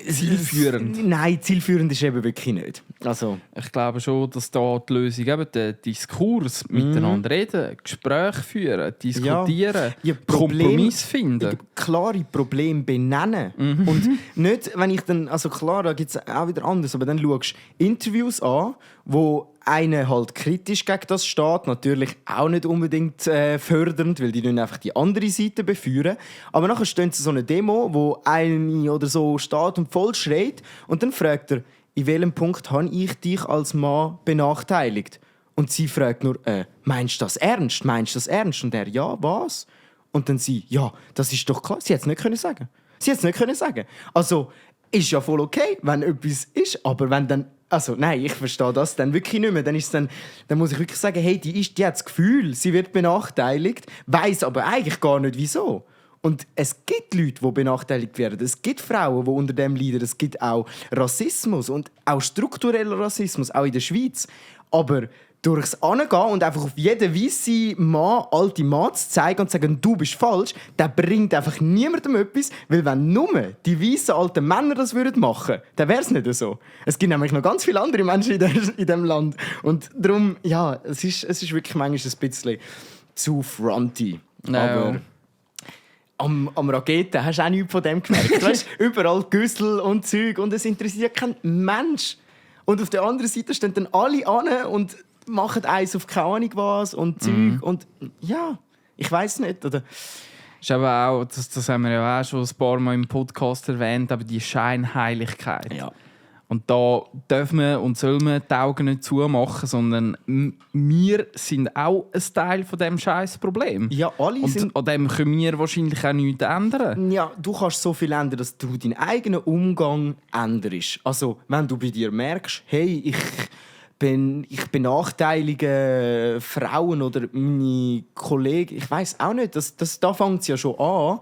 Zielführend. Nein, zielführend ist eben wirklich nicht. Also, ich glaube schon, dass da die Lösung eben der Diskurs, miteinander reden, Gespräche führen, diskutieren, Kompromiss finden. Klare Probleme benennen. Und nicht, wenn ich dann, also klar, da gibt es auch wieder anders, aber dann schaust du Interviews an, wo einer halt kritisch gegen das steht, natürlich auch nicht unbedingt fördernd, weil die einfach die andere Seite beführen. Aber nachher stehen sie so eine Demo, wo eine oder so steht und voll schreit, und dann fragt er, in welchem Punkt habe ich dich als Mann benachteiligt? Und sie fragt nur, meinst du das ernst? Und er, ja, was? Und dann sie, ja, das ist doch klar. Sie hätte es nicht sagen. Also, ist ja voll okay, wenn etwas ist, aber wenn dann... Also nein, ich verstehe das dann wirklich nicht mehr. Dann muss ich wirklich sagen, hey, die hat das Gefühl, sie wird benachteiligt, weiss aber eigentlich gar nicht, wieso. Und es gibt Leute, die benachteiligt werden. Es gibt Frauen, die unter dem leiden. Es gibt auch Rassismus und auch struktureller Rassismus, auch in der Schweiz. Aber durchs Angehen und einfach auf jeden weißen Mann, alte Mann zu zeigen und zu sagen, du bist falsch, das bringt einfach niemandem etwas, weil wenn nur die weißen alten Männer das machen würden, dann wäre es nicht so. Es gibt nämlich noch ganz viele andere Menschen in diesem Land. Und darum, ja, es ist wirklich manchmal ein bisschen zu fronty. No. Aber am Raketen hast du auch nichts von dem gemerkt. Weißt, überall Güssel und Zeug und es interessiert kein Mensch. Und auf der anderen Seite stehen dann alle an und machen eins auf keine Ahnung was und Zeug. Und ja, ich weiss nicht. Oder? Ist aber auch, das haben wir ja auch schon ein paar Mal im Podcast erwähnt, aber die Scheinheiligkeit. Ja. Und da dürfen wir und soll man die Augen nicht zumachen, sondern wir sind auch ein Teil von diesem scheiß Problem. Ja, alle und sind... an dem können wir wahrscheinlich auch nichts ändern. Ja, du kannst so viel ändern, dass du deinen eigenen Umgang änderst. Also, wenn du bei dir merkst, hey, ich benachteilige Frauen oder meine Kollegen, ich weiss auch nicht, da fängt es ja schon an.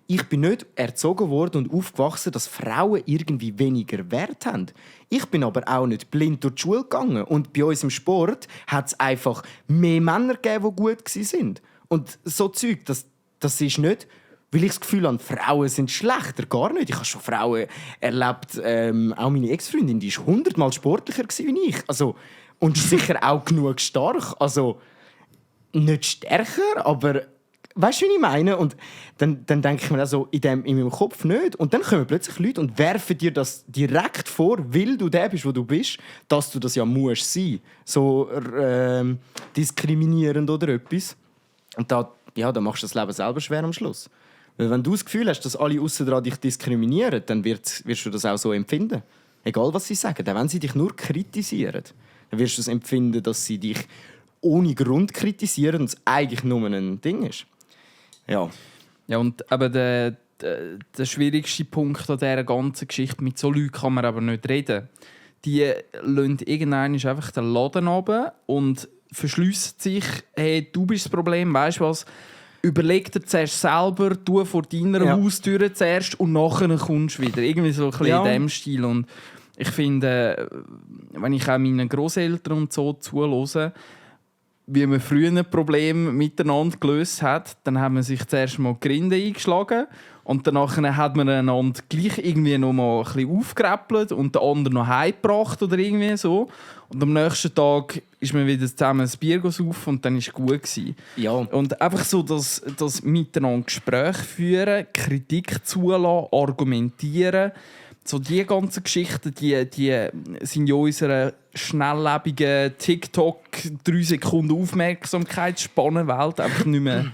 Ich bin nicht erzogen worden und aufgewachsen, dass Frauen irgendwie weniger Wert haben. Ich bin aber auch nicht blind durch die Schule gegangen. Und bei uns im Sport hat es einfach mehr Männer gegeben, die gut waren. Und so Zeug, das ist nicht, weil ich das Gefühl habe, Frauen sind schlechter. Gar nicht. Ich habe schon Frauen erlebt, auch meine Ex-Freundin, die war 100-mal sportlicher als ich. Also, und sicher auch genug stark. Also, nicht stärker, aber... Weißt du, wie ich meine? Und dann denke ich mir also in meinem Kopf nicht. Und dann kommen plötzlich Leute und werfen dir das direkt vor, weil du der bist, wo du bist, dass du das ja musst sein. So diskriminierend oder etwas. Und da machst du das Leben selber schwer am Schluss. Weil wenn du das Gefühl hast, dass alle aussen dran dich diskriminieren, dann wirst du das auch so empfinden. Egal, was sie sagen. Denn wenn sie dich nur kritisieren, dann wirst du es empfinden, dass sie dich ohne Grund kritisieren und es eigentlich nur ein Ding ist. Ja. Ja, und aber der schwierigste Punkt an dieser ganzen Geschichte, mit so Leuten kann man aber nicht reden. Die lassen irgendwann einfach den Laden runter und verschliessen sich, hey, du bist das Problem, weißt du was? Überleg dir zuerst selber, tu vor deiner Haustür zuerst und nachher kommst du wieder. Irgendwie so ein bisschen in diesem Stil. Und ich finde, wenn ich auch meinen Grosseltern und so zuhöre, wie man früher ein Problem miteinander gelöst hat, dann haben wir sich zuerst mal die Rinde eingeschlagen und danach hat man einander gleich irgendwie noch mal ein bisschen aufgeräppelt und den anderen noch heimgebracht oder irgendwie so. Und am nächsten Tag ist man wieder zusammen ein Bier saufen und dann war es gut gewesen. Ja. Und einfach so das miteinander Gespräche führen, Kritik zulassen, argumentieren. So die ganzen Geschichten, die sind in unserer schnelllebigen TikTok 3 Sekunden Aufmerksamkeitsspanne-Welt einfach nicht mehr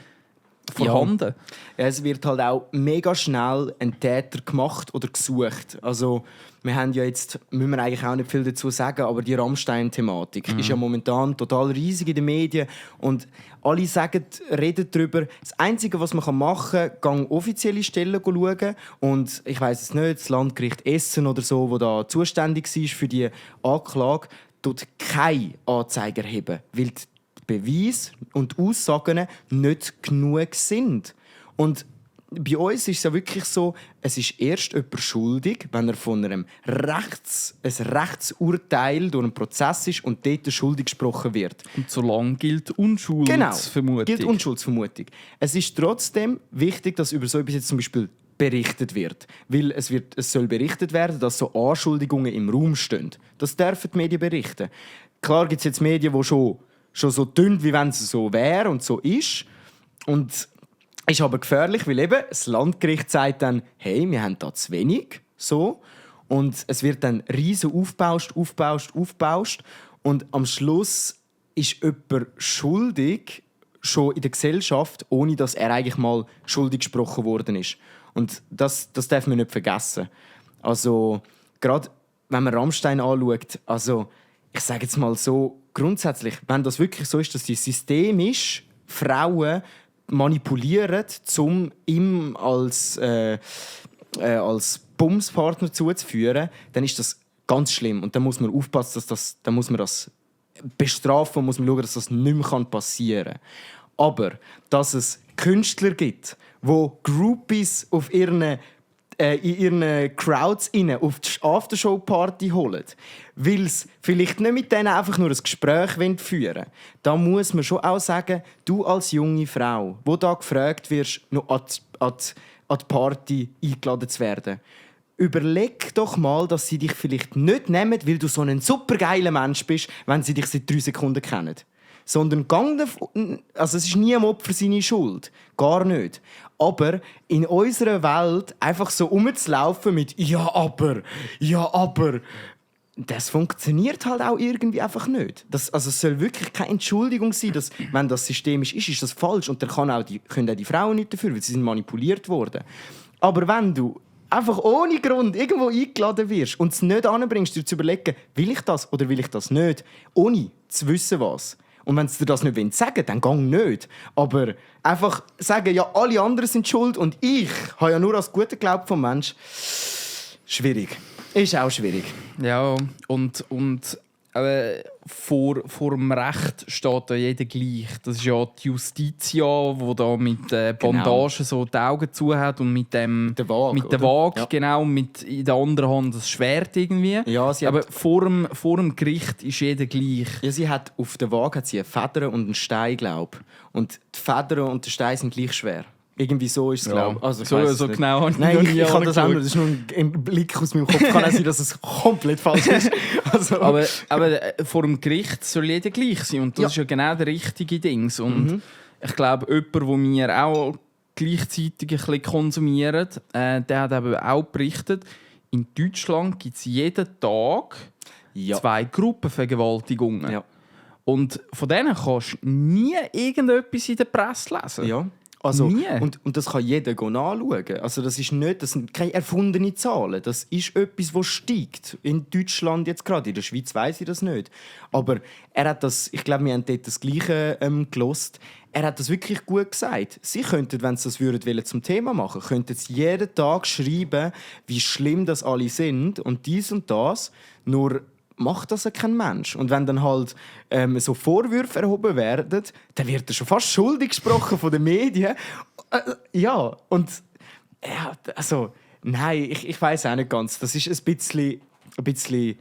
vorhanden. Ja, es wird halt auch mega schnell ein Täter gemacht oder gesucht. Also wir haben ja jetzt, müssen wir eigentlich auch nicht viel dazu sagen, aber die Rammstein-Thematik ist ja momentan total riesig in den Medien und alle reden darüber. Das Einzige, was man machen kann, ist offizielle Stellen schauen. Und ich weiss es nicht, das Landgericht Essen oder so, wo da zuständig war für die Anklage, tut kein Anzeiger heben, weil die Beweise und Aussagen nicht genug sind. Und bei uns ist es ja wirklich so, es ist erst jemand schuldig, wenn er von ein Rechtsurteil durch einen Prozess ist und dort schuldig gesprochen wird. Und solange gilt Unschuldsvermutung. Genau, gilt Unschuldsvermutung. Es ist trotzdem wichtig, dass über so etwas jetzt zum Beispiel berichtet wird. Weil es soll berichtet werden, dass so Anschuldigungen im Raum stehen. Das dürfen die Medien berichten. Klar gibt es jetzt Medien, die schon so tun, wie wenn es so wäre und so ist. Und ist aber gefährlich, weil eben das Landgericht sagt dann, hey, wir haben da zu wenig. So. Und es wird dann riesen aufgebauscht. Und am Schluss ist jemand schuldig, schon in der Gesellschaft, ohne dass er eigentlich mal schuldig gesprochen worden ist. Und das darf man nicht vergessen. Also, gerade wenn man Rammstein anschaut, also, ich sage jetzt mal so, grundsätzlich, wenn das wirklich so ist, dass das System ist, Frauen manipulieren, um ihm als Bumspartner zuzuführen, dann ist das ganz schlimm. Und dann muss man aufpassen, dann muss man das bestrafen und muss man schauen, dass das nicht mehr passieren kann. Aber dass es Künstler gibt, die Groupies in ihren Crowds auf die Aftershow-Party holen, weil sie vielleicht nicht mit denen einfach nur ein Gespräch führen wollen, da muss man schon auch sagen, du als junge Frau, die da gefragt wirst, noch an die Party eingeladen zu werden, überleg doch mal, dass sie dich vielleicht nicht nehmen, weil du so ein supergeiler Mensch bist, wenn sie dich seit 3 Sekunden kennen. Sondern es ist nie am Opfer seine Schuld. Gar nicht. Aber in unserer Welt einfach so rumzulaufen mit «Ja, aber», das funktioniert halt auch irgendwie einfach nicht. Es soll wirklich keine Entschuldigung sein, dass, wenn das systemisch ist das falsch. Und dann können auch die Frauen nicht dafür, weil sie sind manipuliert worden. Aber wenn du einfach ohne Grund irgendwo eingeladen wirst und es nicht anbringst, dir zu überlegen, will ich das oder will ich das nicht, ohne zu wissen, was. Und wenn sie dir das nicht sagen wollen, dann gang nicht. Aber einfach sagen, ja, alle anderen sind schuld und ich habe ja nur als Gute geglaubt vom Mensch. Schwierig. Ist auch schwierig. Ja, und vor dem Recht steht da jeder gleich. Das ist ja die Justitia, die da mit Bandagen so die Augen zu hat und mit der Waage, ja. Genau, mit in der anderen Hand das Schwert irgendwie. Ja, aber vor dem Gericht ist jeder gleich. Ja, sie hat auf der Waage hat sie eine Feder und einen Stein, glaube ich. Und die Feder und der Stein sind gleich schwer. Irgendwie so ist es, glaube ich. Also, so genau. Nein, ich kann das ändern. Das ist nur ein Blick aus meinem Kopf. Kann auch sein, dass es komplett falsch ist. Also. Aber vor dem Gericht soll jeder gleich sein. Und das ist ja genau der richtige Ding. Und ich glaube, jemand, der mir auch gleichzeitig ein bisschen konsumiert, der hat eben auch berichtet, in Deutschland gibt es jeden Tag 2 Gruppenvergewaltigungen. Ja. Und von denen kannst du nie irgendetwas in der Presse lesen. Ja. Also, und das kann jeder nachschauen. Also das sind keine erfundenen Zahlen. Das ist etwas, das steigt. In Deutschland jetzt gerade. In der Schweiz weiss ich das nicht. Aber er hat das, ich glaube, wir haben dort das Gleiche gehört. Er hat das wirklich gut gesagt. Sie könnten, wenn sie das zum Thema machen, könnten sie jeden Tag schreiben, wie schlimm das alle sind und dies und das. Nur macht das ja kein Mensch. Und wenn dann halt so Vorwürfe erhoben werden, dann wird er schon fast schuldig gesprochen von den Medien. Ja, und also, nein, ich weiß auch nicht ganz. Das ist ein bisschen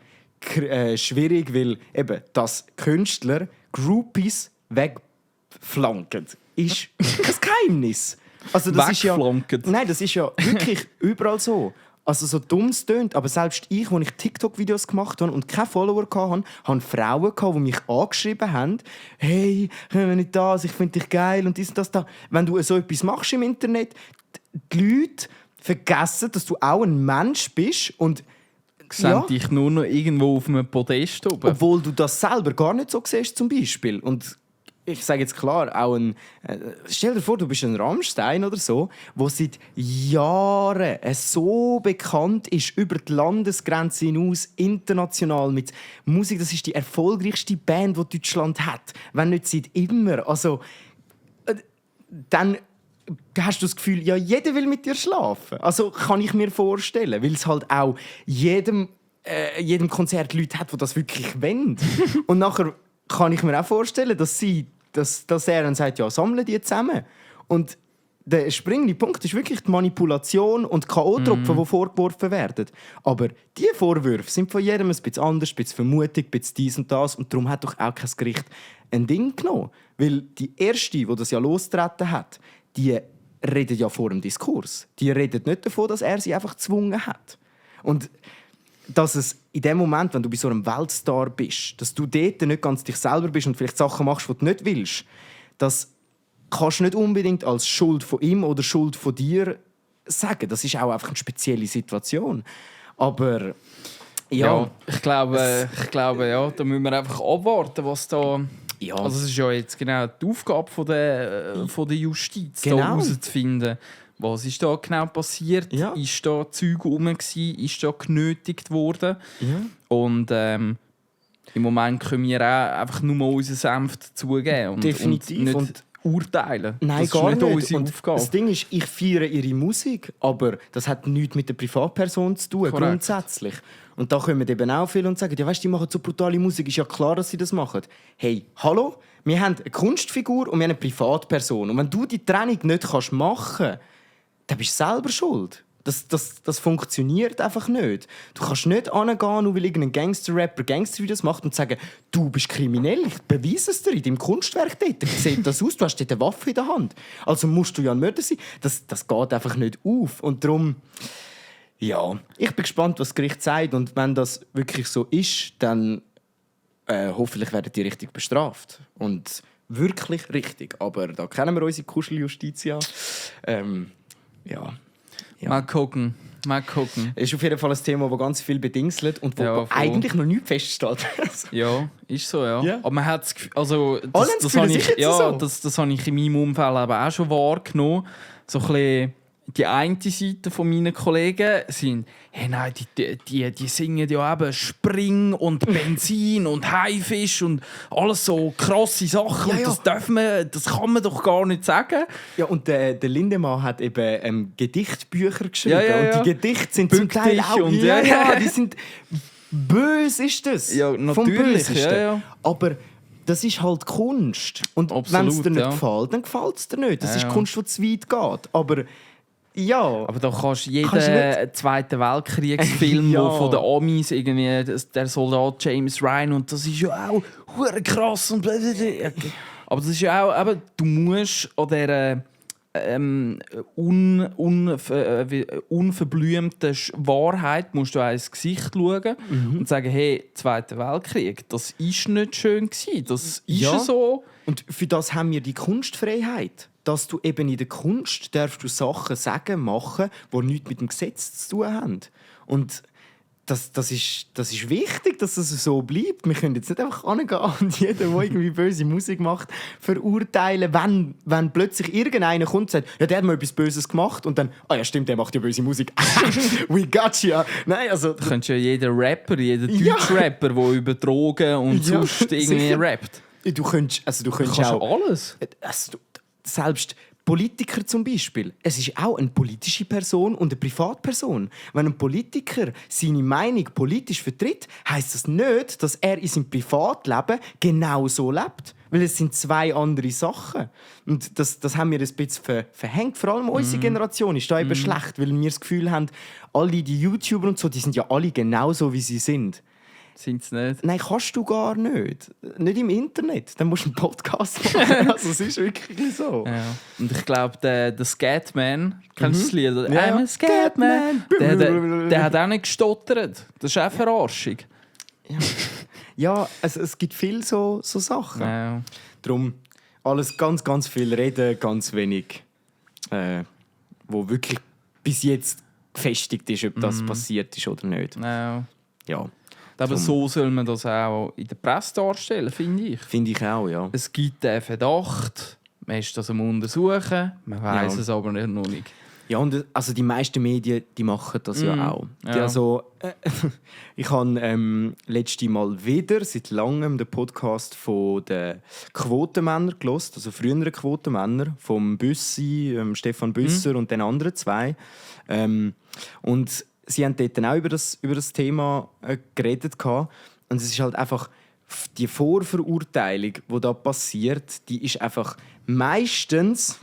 schwierig, weil eben, dass Künstler Groupies wegflanken, ist ein Geheimnis. Also das ist ja, nein, das ist ja wirklich überall so. Also so dumm es tönt, aber selbst ich, als ich TikTok-Videos gemacht habe und keine Follower hatte, hatte Frauen, die mich angeschrieben haben, «Hey, wenn nicht das, ich finde dich geil» und dies und das da. Wenn du so etwas machst im Internet, die Leute vergessen, dass du auch ein Mensch bist und sehen dich nur noch irgendwo auf einem Podest oben. Obwohl du das selber gar nicht so siehst, zum Beispiel. Und ich sage jetzt klar, auch stell dir vor, du bist ein Rammstein oder so, der seit Jahren so bekannt ist, über die Landesgrenze hinaus, international mit Musik. Das ist die erfolgreichste Band, die Deutschland hat. Wenn nicht seit immer. Also, dann hast du das Gefühl, ja, jeder will mit dir schlafen. Also kann ich mir vorstellen, weil es halt auch jedem jedem Konzert Leute hat, die das wirklich wollen. Und nachher kann ich mir auch vorstellen, dass er dann sagt, ja, sammeln die zusammen. Und der springende Punkt ist wirklich die Manipulation und die K.O.-Tropfen, die vorgeworfen werden. Aber diese Vorwürfe sind von jedem ein bisschen anders, ein bisschen Vermutung, ein bisschen dies und das. Und darum hat doch auch kein Gericht ein Ding genommen. Weil die Erste, die das ja losgetreten hat, die redet ja vor dem Diskurs. Die redet nicht davon, dass er sie einfach gezwungen hat. Und dass es in dem Moment, wenn du bei so einem Weltstar bist, dass du dort nicht ganz dich selber bist und vielleicht Sachen machst, die du nicht willst, das kannst du nicht unbedingt als Schuld von ihm oder Schuld von dir sagen. Das ist auch einfach eine spezielle Situation. Aber ja, ich glaube, ja, da müssen wir einfach abwarten, was da. Ja. Also es ist ja jetzt genau die Aufgabe von der Justiz, da herauszufinden, was ist da genau passiert, ist da Zeug rum gewesen, ist da genötigt worden. Ja. Und im Moment können wir auch einfach nur mal unseren Senf dazugeben und definitiv. Und nicht urteilen. Nein, das gar ist nicht unsere und Aufgabe. Das Ding ist, ich feiere ihre Musik, aber das hat nichts mit der Privatperson zu tun, grundsätzlich. Und da kommen eben auch viele und sagen, ja, weißt, die machen so brutale Musik, ist ja klar, dass sie das machen. Hey, hallo? Wir haben eine Kunstfigur und wir haben eine Privatperson. Und wenn du die Trennung nicht machen kannst, dann bist du selber schuld. Das funktioniert einfach nicht. Du kannst nicht angehen, nur weil irgendein Gangster-Rapper Gangster-Videos macht und sagen, du bist kriminell, ich beweise es dir in deinem Kunstwerk dort. Sieht das aus, du hast dort eine Waffe in der Hand. Also musst du ja ein Mörder sein. Das geht einfach nicht auf. Und darum, ja, ich bin gespannt, was das Gericht sagt. Und wenn das wirklich so ist, dann hoffentlich werden die richtig bestraft. Und wirklich richtig. Aber da kennen wir unsere Kuscheljustiz ja. Ja. Mal gucken. Es ist auf jeden Fall ein Thema, das ganz viel bedingselt und wo eigentlich noch nichts feststeht. Ja, ist so, ja. Yeah. Aber man hat das Gefühl, also das habe ich, das habe ich in meinem Umfeld aber auch schon wahrgenommen. So ein bisschen die eine Seite von meinen Kollegen sind, hey, nein, die singen ja eben Spring und Benzin und Haifisch und alles so krasse Sachen. Ja, und das kann man doch gar nicht sagen. Ja, und der Lindemann hat eben Gedichtbücher geschrieben. Ja. Und die Gedichte sind zum Teil auch... Und die sind... Böse ist das. Ja, natürlich. Ja. Aber das ist halt Kunst. Und wenn es dir nicht gefällt, dann gefällt es dir nicht. Das ist Kunst, die zu weit geht. Aber... Ja. Aber da kannst du jeden Zweiten Weltkriegsfilm, wo von den Amis irgendwie der Soldat James Ryan und das ist ja auch hure krass und blablabla. Aber das ist ja auch, eben, du musst an dieser unverblümten Wahrheit musst du auch ins Gesicht schauen und sagen, hey, Zweiter Weltkrieg, das ist nicht schön gewesen, das ist so. Und für das haben wir die Kunstfreiheit. Dass du eben in der Kunst darfst du Sachen sagen, machen, die nichts mit dem Gesetz zu tun haben. Und das ist wichtig, dass es so bleibt. Wir können jetzt nicht einfach angehen und jeden, der irgendwie böse Musik macht, verurteilen, wenn plötzlich irgendeiner kommt und sagt, ja, der hat mal etwas Böses gemacht und dann, ja stimmt, der macht ja böse Musik. We got you. Nein, also... Du könntest ja jeder Deutsch-Rapper, der über Drogen und sonst irgendwie rappt. Du könntest auch alles. Selbst Politiker zum Beispiel. Es ist auch eine politische Person und eine Privatperson. Wenn ein Politiker seine Meinung politisch vertritt, heisst das nicht, dass er in seinem Privatleben genau so lebt. Weil es sind zwei andere Sachen. Und das haben wir ein bisschen verhängt. Vor allem unsere Generation ist da eben schlecht, weil wir das Gefühl haben, alle die YouTuber und so, die sind ja alle genau so, wie sie sind. Sind es nicht? Nein, kannst du gar nicht. Nicht im Internet. Dann musst du einen Podcast machen. Also es ist wirklich so. Ja. Und ich glaube, der Scatman, kennst du das Lied? Ja. I'm a Scatman. Der hat auch nicht gestottert. Das ist auch Verarschung. Ja, es gibt viele so Sachen. Ja. Darum alles ganz, ganz viel reden, ganz wenig, wo wirklich bis jetzt gefestigt ist, ob das passiert ist oder nicht. Ja. Aber so soll man das auch in der Presse darstellen, finde ich. Finde ich auch, ja. Es gibt einen Verdacht, man ist das am Untersuchen, man weiss es aber noch nicht. Ja, und also die meisten Medien, die machen das ja auch. Ja. Also, ich habe letztes Mal wieder seit langem den Podcast von den Quotenmännern gehört, also früheren Quotenmänner, vom Büssi, Stefan Büsser und den anderen zwei. Und sie haben dort auch über das Thema geredet. Und es ist halt einfach, die Vorverurteilung, die da passiert, die ist einfach meistens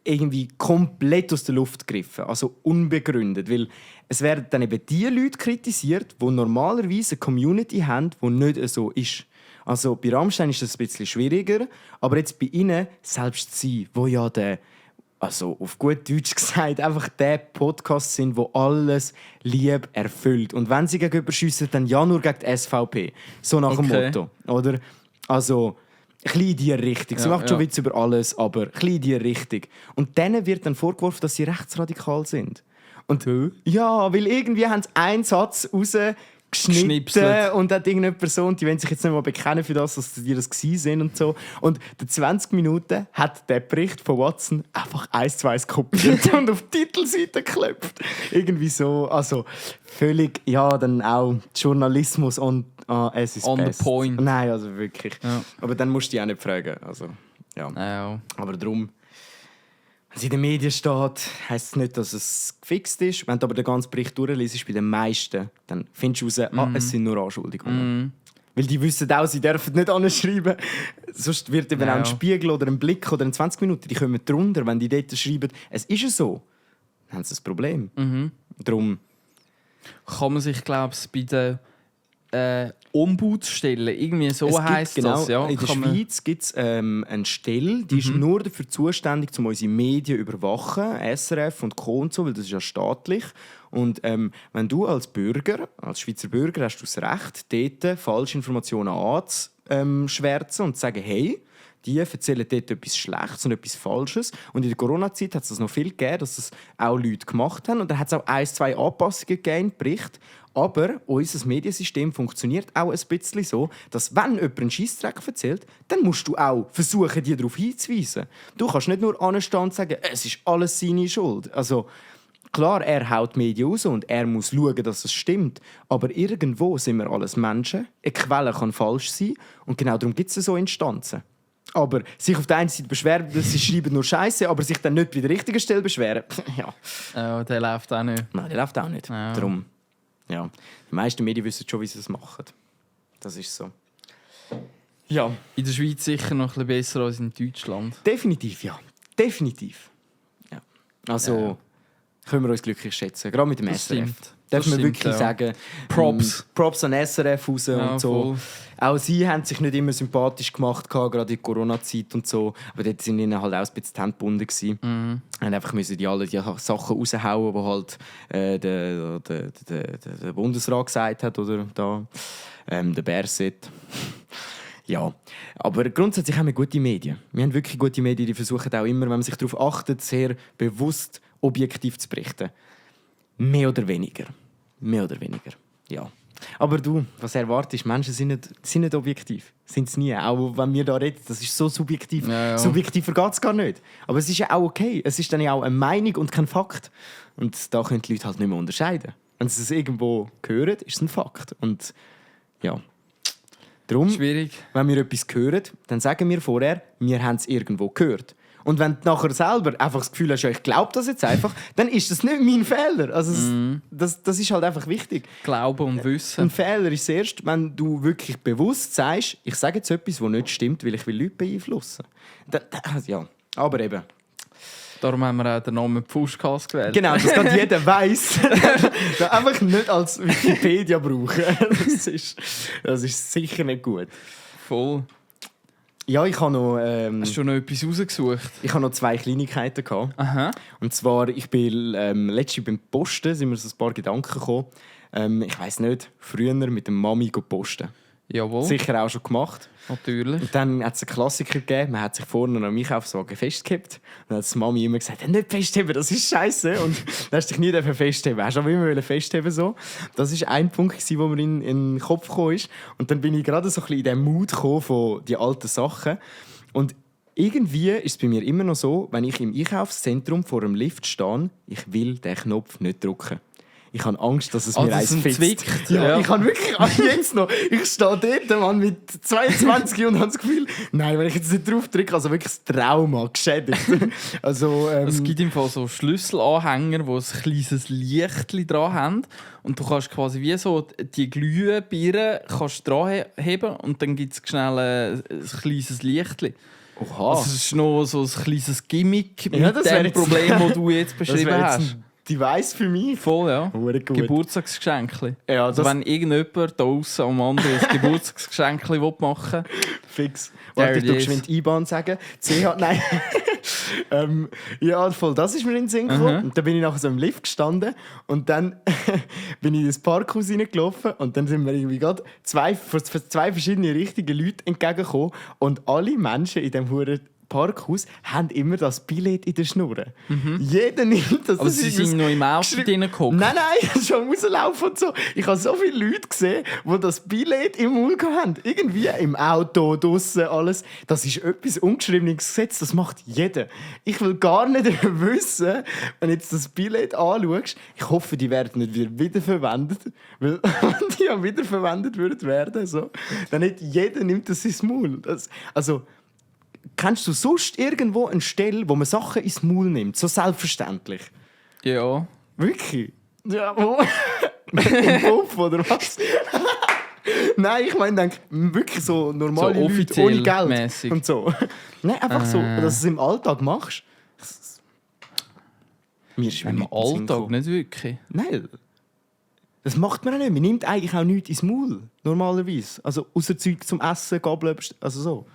irgendwie komplett aus der Luft gegriffen, also unbegründet, weil es werden dann eben die Leute kritisiert, die normalerweise eine Community haben, die nicht so ist. Also bei Rammstein ist das ein bisschen schwieriger, aber jetzt bei ihnen, selbst sie, wo ja also auf gut Deutsch gesagt, einfach der Podcast sind, wo alles lieb erfüllt. Und wenn sie gegenüber schiessen, dann ja nur gegen die SVP. So nach dem Motto. Oder? Also, ein bisschen in die Richtung. Sie macht schon Witz über alles, aber ein bisschen in die Richtung. Und denen wird dann vorgeworfen, dass sie rechtsradikal sind. Und ja, weil irgendwie haben sie einen Satz rausgeschnipselt und hat irgendeine Person, die wollen sich jetzt nicht mal bekennen für das, dass die das gewesen sind und so. Und in 20 Minuten hat der Bericht von Watson einfach 1:1 kopiert und auf die Titelseite geklopft. Irgendwie so, also völlig, ja, dann auch Journalismus es ist on best. the point. Nein, also wirklich. Ja. Aber dann musst du dich auch nicht fragen. Also, ja. Aber darum, wenn es in den Medien steht, heisst es nicht, dass es gefixt ist. Wenn du aber den ganzen Bericht durchliest, bei den meisten, dann findest du raus, es sind nur Anschuldigungen. Weil die wissen auch, sie dürfen nicht anschreiben. Sonst wird eben auch ein Spiegel oder ein Blick oder in 20 Minuten, die kommen drunter, wenn die dort schreiben, es ist ja so, dann haben sie ein Problem. Darum kann man sich, glaube ich, bei den Ombudsstellen irgendwie so heisst das. Ja, in der Schweiz gibt es eine Stelle, die ist nur dafür zuständig, um unsere Medien zu überwachen, SRF und Co. und so, weil das ist ja staatlich. Und wenn du als Bürger, als Schweizer Bürger, hast du das Recht, dort Falschinformationen anzuschwärzen und zu sagen, hey, die erzählen dort etwas Schlechtes und etwas Falsches. Und in der Corona-Zeit hat es das noch viel gegeben, dass das auch Leute gemacht haben. Und dann hat es auch 1-2 Anpassungen gegeben im Bericht. Aber unser Mediensystem funktioniert auch ein bisschen so, dass wenn jemand einen Scheissdreck erzählt, dann musst du auch versuchen, die darauf hinzuweisen. Du kannst nicht nur anstehen und sagen, es ist alles seine Schuld. Also, klar, er haut die Medien raus und er muss schauen, dass es stimmt. Aber irgendwo sind wir alles Menschen. Eine Quelle kann falsch sein. Und genau darum gibt es so Instanzen. Aber sich auf der einen Seite beschweren, dass sie schreiben nur Scheiße, aber sich dann nicht bei der richtigen Stelle beschweren, ja. Der läuft auch nicht. Nein, der läuft auch nicht. Ja. Darum, ja. Die meisten Medien wissen schon, wie sie es machen. Das ist so. Ja. In der Schweiz sicher noch ein bisschen besser als in Deutschland. Definitiv, ja. Definitiv. Ja. Also können wir uns glücklich schätzen. Gerade mit dem Das SRF. stimmt. Darf man Das wirklich stimmt, ja. sagen. Props an SRF raus und so. Voll. Auch sie haben sich nicht immer sympathisch gemacht, gerade in der Corona-Zeit und so. Aber dort sind ihnen halt auch ein bisschen die Hände gebunden gewesen. Und einfach müssen die alle die Sachen raushauen, die halt der Bundesrat gesagt hat. Oder da, der Berset. Ja, aber grundsätzlich haben wir gute Medien. Wir haben wirklich gute Medien, die versuchen auch immer, wenn man sich darauf achtet, sehr bewusst objektiv zu berichten. Mehr oder weniger. Mehr oder weniger, ja. Aber du, was erwartest, Menschen sind nicht objektiv. Sind sie nie. Auch wenn wir da reden, das ist so subjektiv. Ja. Subjektiver geht es gar nicht. Aber es ist ja auch okay. Es ist dann ja auch eine Meinung und kein Fakt. Und da können die Leute halt nicht mehr unterscheiden. Wenn sie es irgendwo hören, ist es ein Fakt. Und ja. Darum, Schwierig. wenn wir etwas hören, dann sagen wir vorher, wir haben es irgendwo gehört. Und wenn du nachher selber einfach das Gefühl hast, ja, ich glaube das jetzt einfach, dann ist das nicht mein Fehler. Also das ist halt einfach wichtig. Glauben und Wissen. Ein Fehler ist erst, wenn du wirklich bewusst sagst, ich sage jetzt etwas, das nicht stimmt, weil ich Leute beeinflussen will. Ja, aber eben. Darum haben wir auch den Namen Pfuschkas gewählt. Genau, dass gerade jeder weiss. Einfach nicht als Wikipedia brauchen. Das ist sicher nicht gut. Voll. Ja, ich habe noch... Hast du noch etwas rausgesucht? Ich habe noch 2 Kleinigkeiten gehabt. Aha. Und zwar, ich bin letztens beim Posten, sind mir so ein paar Gedanken gekommen. Ich weiss nicht, früher mit der Mami posten. Jawohl. Sicher auch schon gemacht. Natürlich. Und dann hat es einen Klassiker gegeben, man hat sich vorne am Einkaufswagen festgehabt. Und dann hat die Mami immer gesagt, nicht festheben, das ist scheiße. Und dann hast du dich nie festheben. Hast du aber immer festheben so. Das war ein Punkt, der mir in den Kopf gekommen ist. Und dann bin ich gerade so ein bisschen in den Mut gekommen von den alten Sachen. Und irgendwie ist es bei mir immer noch so, wenn ich im Einkaufszentrum vor einem Lift stehe, ich will den Knopf nicht drücken. ich habe Angst, dass es Ah, mir dass eins es fetzt. zwickt, Ja, ja. ich habe wirklich jetzt noch, ich stehe dort, Mann, mit 22 und habe das Gefühl, nein, wenn ich jetzt nicht drauf drücke, also wirklich das Trauma geschädigt. Also, Es gibt im Fall so Schlüsselanhänger, die ein kleines Lichtchen dran haben. Und du kannst quasi wie so die Glühbirne dran heben und dann gibt es schnell ein kleines Lichtchen. oha. Also es ist noch so ein kleines Gimmick Ja, mit das wär dem jetzt- Problem, das du jetzt Das beschrieben wäre jetzt hast. ein Device für mich. Voll, ja. Hure gut. Geburtstagsgeschenk. Ja, Also das wenn irgendjemand da draussen am anderen ein Geburtstagsgeschenk machen will, fix. There Warte, ich it tu is. geschwind IBAN sagen. CH, nein. Ja, voll, das ist mir in den Sinn gekommen. Und dann bin ich nachher so im Lift gestanden und dann bin ich in das Parkhaus reingelaufen und dann sind mir irgendwie gerade zwei verschiedene richtige Leute entgegengekommen und alle Menschen in diesem Huren Parkhaus haben immer das Billett in der Schnur. Jeder nimmt das. aber das sie ist sind noch im Auto geschri- drin gehockt. Nein, schon rauslaufen und so. Ich habe so viele Leute gesehen, die das Billett im Mund haben. Irgendwie im Auto, draussen, alles. Das ist etwas ungeschriebenes Gesetz, das macht jeder. Ich will gar nicht wissen, wenn du jetzt das Billett anschaust, ich hoffe, die werden nicht wieder wiederverwendet. Weil wenn die ja wiederverwendet werden, so, dann nicht jeder nimmt das ins Maul. Also, kennst du sonst irgendwo eine Stelle, wo man Sachen ins Maul nimmt? So selbstverständlich. Ja. Wirklich? Ja, wo? Im Puff oder was? Nein, ich meine, wirklich so normale So Leute offiziell ohne Geld mässig. und so. Nein, einfach so, dass du es im Alltag machst. Mir ist Im nichts in den Sinn Alltag gekommen. nicht wirklich. Nein. Das macht man auch nicht. Man nimmt eigentlich auch nichts ins Maul, normalerweise. Also außer Zeug zum Essen, Gabeln, also so.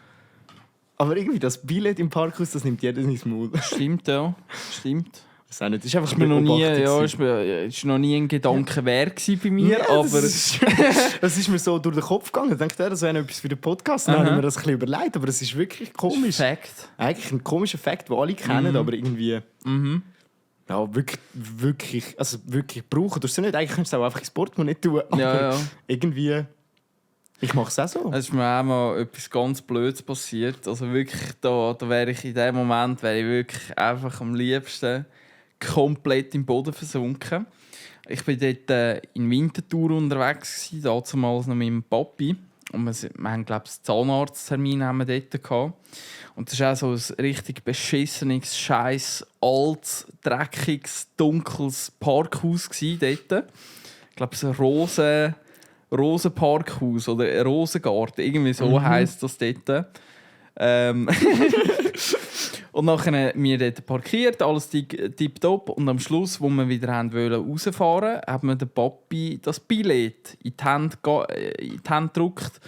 Aber irgendwie das Billett im Parkhaus, das nimmt jeder ins Maul. Stimmt, ja. Stimmt. Das ist auch nicht. Das ist einfach Ist mir noch nie, Beobachtung ja, gewesen. ist noch nie ein Gedanke wert gewesen bei mir, Ja, aber das ist mir so durch den Kopf gegangen. Ich dachte, das wäre etwas für den Podcast. Dann Aha. habe ich mir das ein bisschen überlegt. Aber es ist wirklich komisch. Fakt. Eigentlich ein komischer Fakt, den alle kennen, aber irgendwie... Ja, wirklich, also wirklich brauchen. Du es nicht. Eigentlich könntest du es auch einfach ins Portemonnaie tun. Aber Ja, ja. irgendwie... Ich mache es auch so. Es ist mir auch mal etwas ganz Blödes passiert. Also wirklich, da wäre ich in dem Moment wirklich einfach am liebsten komplett im Boden versunken. Ich war dort in Winterthur unterwegs, damals noch mit meinem Papi. Und wir haben, glaube ich, einen Zahnarzttermin haben wir dort gehabt. Und das war auch so ein richtig beschissenes, scheiß, altes, dreckiges, dunkles Parkhaus dort. Ich glaube, so ein Rosenparkhaus oder ein Rosengarten, irgendwie so heisst das dort. Und nachher wir dort parkiert, alles tipptopp. Und am Schluss, wo wir wieder rausfahren wollten, hat mir der Papi das Billett in die Hand gedrückt.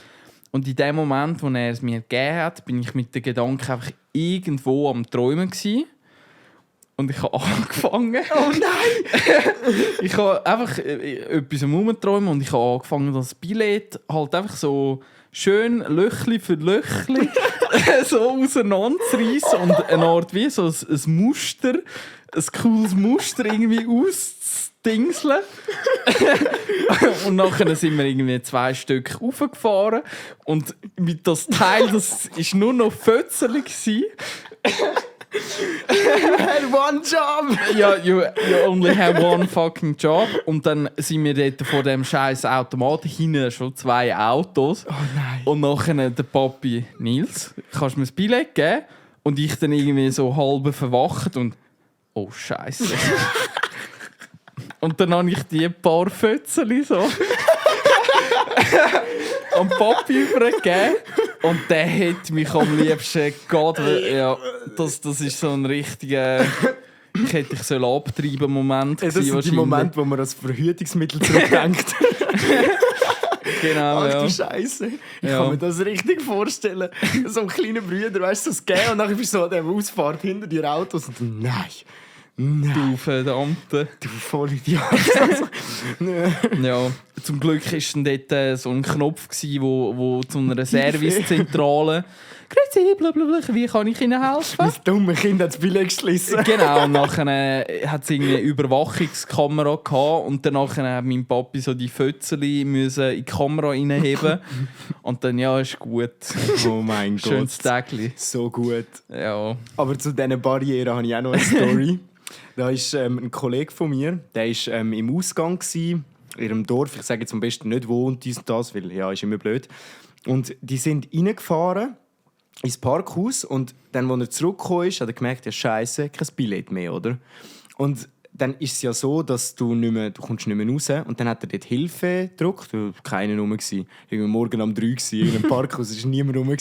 Und in dem Moment, wo er es mir gegeben hat, bin ich mit den Gedanken einfach irgendwo am Träumen gewesen. Und ich habe angefangen. Oh nein! Ich habe einfach etwas am Rumträumen und ich habe angefangen, das Billett halt einfach so schön Löchli für Löchli so auseinanderzureissen und eine Art wie so ein Muster, ein cooles Muster irgendwie auszudingseln. Und nachher sind wir irgendwie 2 Stück raufgefahren und mit das Teil, das war nur noch Fötzeli gsi. You had one job! Ja, you only have one fucking job. Und dann sind wir dort vor dem scheiß Automat hinten schon 2 Autos. Oh nein. Und nachher der Papi Nils, kannst du mir das Billett geben? Und ich dann irgendwie so halb verwacht und oh Scheiße. Und dann habe ich die paar Fötzeli so am Papi übergeben. Und der hat mich am liebsten gerade. Ja, das ist so ein richtiger. Ich hätte dich abtreiben Moment. Das sind die Momente, wo man als Verhütungsmittel zurückdenkt. Genau, Ach ja. du Scheiße. Ich Ja. kann mir das richtig vorstellen. So ein kleiner Bruder, weißt du, das geben und dann bist du so an der Ausfahrt hinter dir Autos und dann, nein. Du verdammte. Du Vollidiot. Also, Ja, zum Glück war dann dort so ein Knopf, wo zu einer Servicezentrale. Grüezi, blablabla, wie kann ich Ihnen helfen? das dumme Kind hat das Billett geschlossen. Genau, und nachher hat es eine Überwachungskamera gehabt und danach hat mein Papi so die Fötzeli in die Kamera reinheben. Und dann, ja, ist gut. Oh mein Schönes Tägli. So gut. Ja. Aber zu diesen Barrieren habe ich auch noch eine Story. Da ist ein Kollege von mir, der war im Ausgang in ihrem Dorf. Ich sage jetzt am besten nicht wo und dies und das, weil ja, ist immer blöd. Und die sind reingefahren ins Parkhaus und dann, als er zurückgekommen ist, hat er gemerkt, ja Scheiße, kein Billett mehr, oder? Und dann ist es ja so, dass du kommst nicht mehr raus. Und dann hat er dort Hilfe gedrückt. Da war keiner rum. Irgendwie morgen um 3 Uhr. In einem Parkhaus war niemand rum.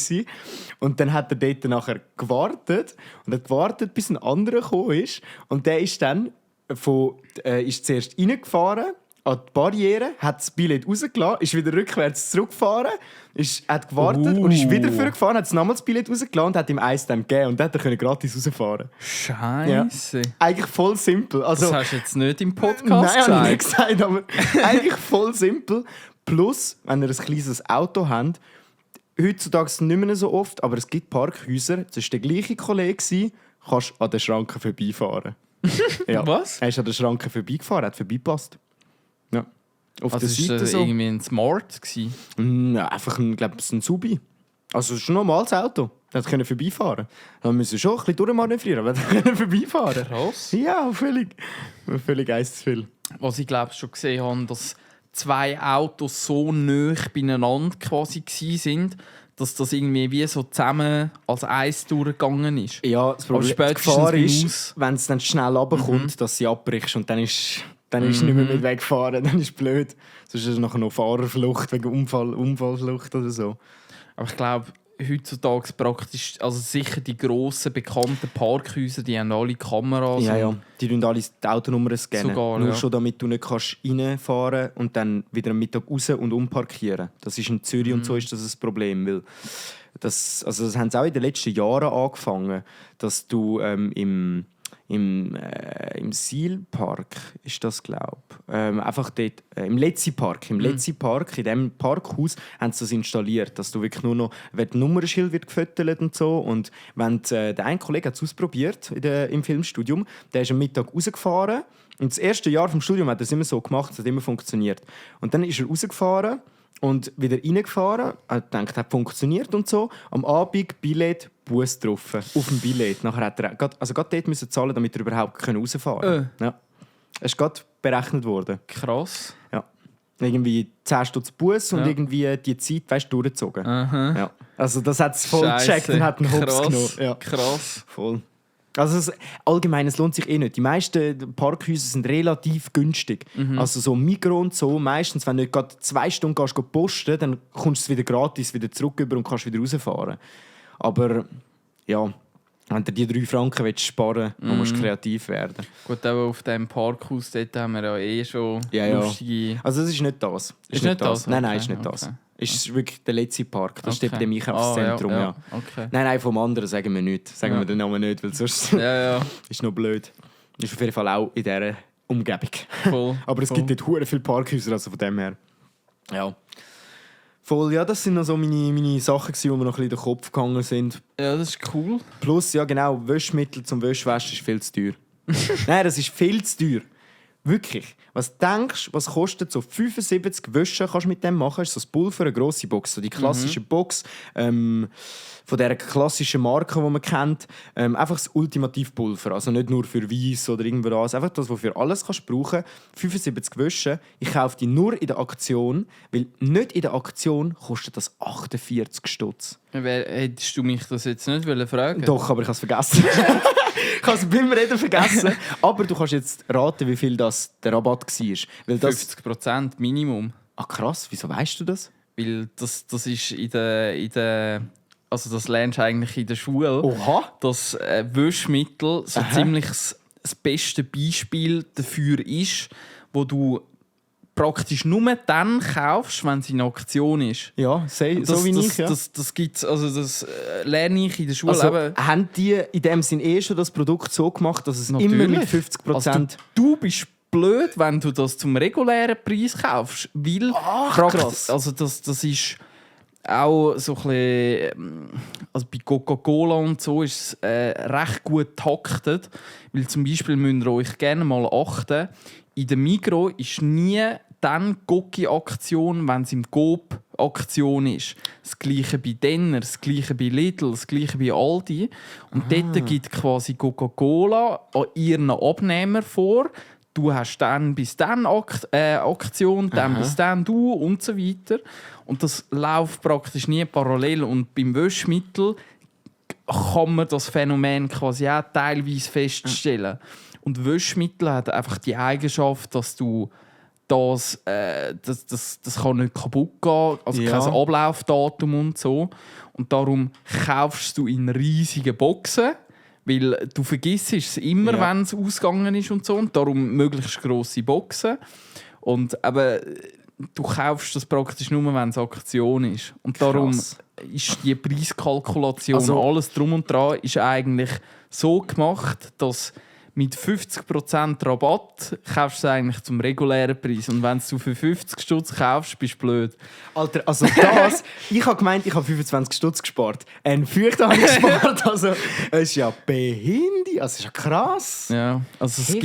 Und dann hat er dort nachher gewartet. Und hat gewartet, bis ein anderer gekommen ist. Und der ist dann ist zuerst reingefahren an die Barriere, hat das Billett rausgelassen, ist wieder rückwärts zurückgefahren, hat gewartet und ist wieder vorgefahren, hat nochmals das Billett rausgelassen und hat ihm eins dann gegeben. Und dann konnte er gratis rausfahren. Scheiße. Ja. Eigentlich voll simpel. Also, das hast du jetzt nicht im Podcast gesagt? Nein, nicht gesagt. Aber eigentlich voll simpel. Plus, wenn ihr ein kleines Auto habt, heutzutage nicht mehr so oft, aber es gibt Parkhäuser, das war der gleiche Kollege, kannst an den Schranken vorbeifahren. Ja. Was? Er ist an den Schranken vorbeigefahren, hat vorbeigepasst. Ja. Auf also der Seite das so. irgendwie ein Smart gewesen? Ja, einfach ein Subi. Also es ist ein normales Auto. Er konnte vorbeifahren. Da müssen wir schon ein bisschen durchmanövrieren, aber er konnte vorbeifahren. Krass. Ja, völlig eins zu viel. Was ich glaube schon gesehen habe, dass 2 Autos so nah beieinander quasi sind, dass das irgendwie wie so zusammen als eins durchgegangen ist. Ja, das Problem, die Gefahr ist, wenn es dann schnell runterkommt, dass sie abbrichst und dann ist nicht mehr mit wegfahren, dann ist es blöd. Sonst ist es nachher noch Fahrerflucht wegen Unfallflucht oder so. Aber ich glaube, heutzutage praktisch, also sicher die grossen, bekannten Parkhäuser, die haben alle Kameras. Ja. Die scannen alle die Autonummern. Sogar, Nur schon damit du nicht reinfahren kannst und dann wieder am Mittag raus und umparkieren. Das ist in Zürich und so ist das ein Problem. Weil das haben sie auch in den letzten Jahren angefangen, dass du im Sielpark ist das, glaube ich. Einfach dort, im Letzi-Park. In diesem Parkhaus haben sie das installiert, dass du wirklich nur noch, wenn das Nummernschild wird gefüttert und so. Und wenn der eine Kollege hat es ausprobiert im Filmstudium, der ist am Mittag rausgefahren. Und das erste Jahr vom Studium hat er es immer so gemacht, es hat immer funktioniert. Und dann ist er rausgefahren und wieder reingefahren, hat gedacht, hat funktioniert und so. Am Abend Billett, Buß getroffen, auf dem Billett. Nachher hat er gerade dort müssen zahlen, damit er überhaupt rausfahren konnte. Ja. Es ist gerade berechnet worden. Krass. Ja. Irgendwie 10 Stutz Buß und irgendwie die Zeit durchgezogen. Ja. Also das hat es voll gecheckt und hat einen Hops genommen. Ja. Krass. Voll. Also allgemein, es lohnt sich eh nicht. Die meisten Parkhäuser sind relativ günstig. Also so Migros und so, meistens, wenn du nicht gerade 2 Stunden gehst, posten, dann kommst du es wieder gratis wieder zurück und kannst wieder rausfahren. Aber ja, wenn du die 3 Franken sparen willst, dann musst du kreativ werden. Gut, aber auf diesem Parkhaus dort haben wir ja eh schon lustige... Also das ist nicht das. Ist nicht das? Nein, Okay. ist nicht das. Es ist wirklich der letzte Park. Das steht bei dem Einkaufszentrum. Ja. Okay. Nein, vom anderen sagen wir nicht. Sagen wir den Namen nicht, weil sonst ist noch blöd. Ist auf jeden Fall auch in dieser Umgebung. Voll. Aber es gibt dort verdammt viele Parkhäuser, also von dem her. Ja. Voll, ja, das sind noch so meine Sachen, die mir noch ein bisschen in den Kopf gegangen sind. Ja, das ist cool. Plus, ja genau, Wäschmittel zum Wäschwaschen ist viel zu teuer. Nein, das ist viel zu teuer. Wirklich. Was denkst du, was kostet so 75 Wäsche kannst du mit dem machen? Das ist so ein Pulver, eine grosse Box. So die klassische Box von dieser klassischen Marke, die man kennt. Einfach das Ultimativpulver. Also nicht nur für Weiss oder irgendwas. Einfach das, was du für alles kannst brauchen. 75 Wäsche. Ich kaufe die nur in der Aktion, weil nicht in der Aktion kostet das 48 Stutz. Hättest du mich das jetzt nicht fragen? Doch, aber ich habe es vergessen. Ich habe es beim Reden vergessen. Aber du kannst jetzt raten, wie viel der Rabatt war. Weil das 50% Minimum. Ah krass, wieso weißt du das? Weil das ist in der also das lernst du eigentlich in der Schule. Oha! Dass Wäschmittel so ziemlich das beste Beispiel dafür ist, wo du praktisch nur dann kaufst, wenn es in Aktion ist. Ja, so wie ich. Ja. Das gibt's, also das lerne ich in der Schule. Also, eben. haben die in dem Sinn schon das Produkt so gemacht, dass es Natürlich. immer mit 50%... Also du bist blöd, wenn du das zum regulären Preis kaufst, weil krass. Also das ist auch so ein bisschen, also bei Coca-Cola und so ist es recht gut taktet, weil zum Beispiel müsst ihr euch gerne mal achten, in der Migros ist nie dann Gocki-Aktion, wenn es im Coop Aktion ist. Das Gleiche bei Denner, das Gleiche bei Lidl, das Gleiche bei Aldi. Und dort gibt quasi Coca-Cola an ihren Abnehmer vor, du hast dann bis dann Aktion, dann bis dann du und so weiter. Und das läuft praktisch nie parallel. Und beim Waschmittel kann man das Phänomen quasi auch teilweise feststellen. Und Waschmittel hat einfach die Eigenschaft, dass du das kann nicht kaputt gehen, also kein Ablaufdatum und so. Und darum kaufst du in riesigen Boxen, weil du vergisst es immer, wenn es ausgegangen ist und so. Und darum möglichst grosse Boxen. Und aber du kaufst das praktisch nur, wenn es Aktion ist. Und darum ist die Preiskalkulation, also alles drum und dran, ist eigentlich so gemacht, dass mit 50% Rabatt kaufst du es eigentlich zum regulären Preis. Und wenn du für 50 Stutz kaufst, bist du blöd. Alter, also das... ich habe gemeint, ich habe 25 Stutz gespart. Ein Fürchter habe ich gespart. Also, es ist ja behindert. Also, es ist ja krass. Ja, also es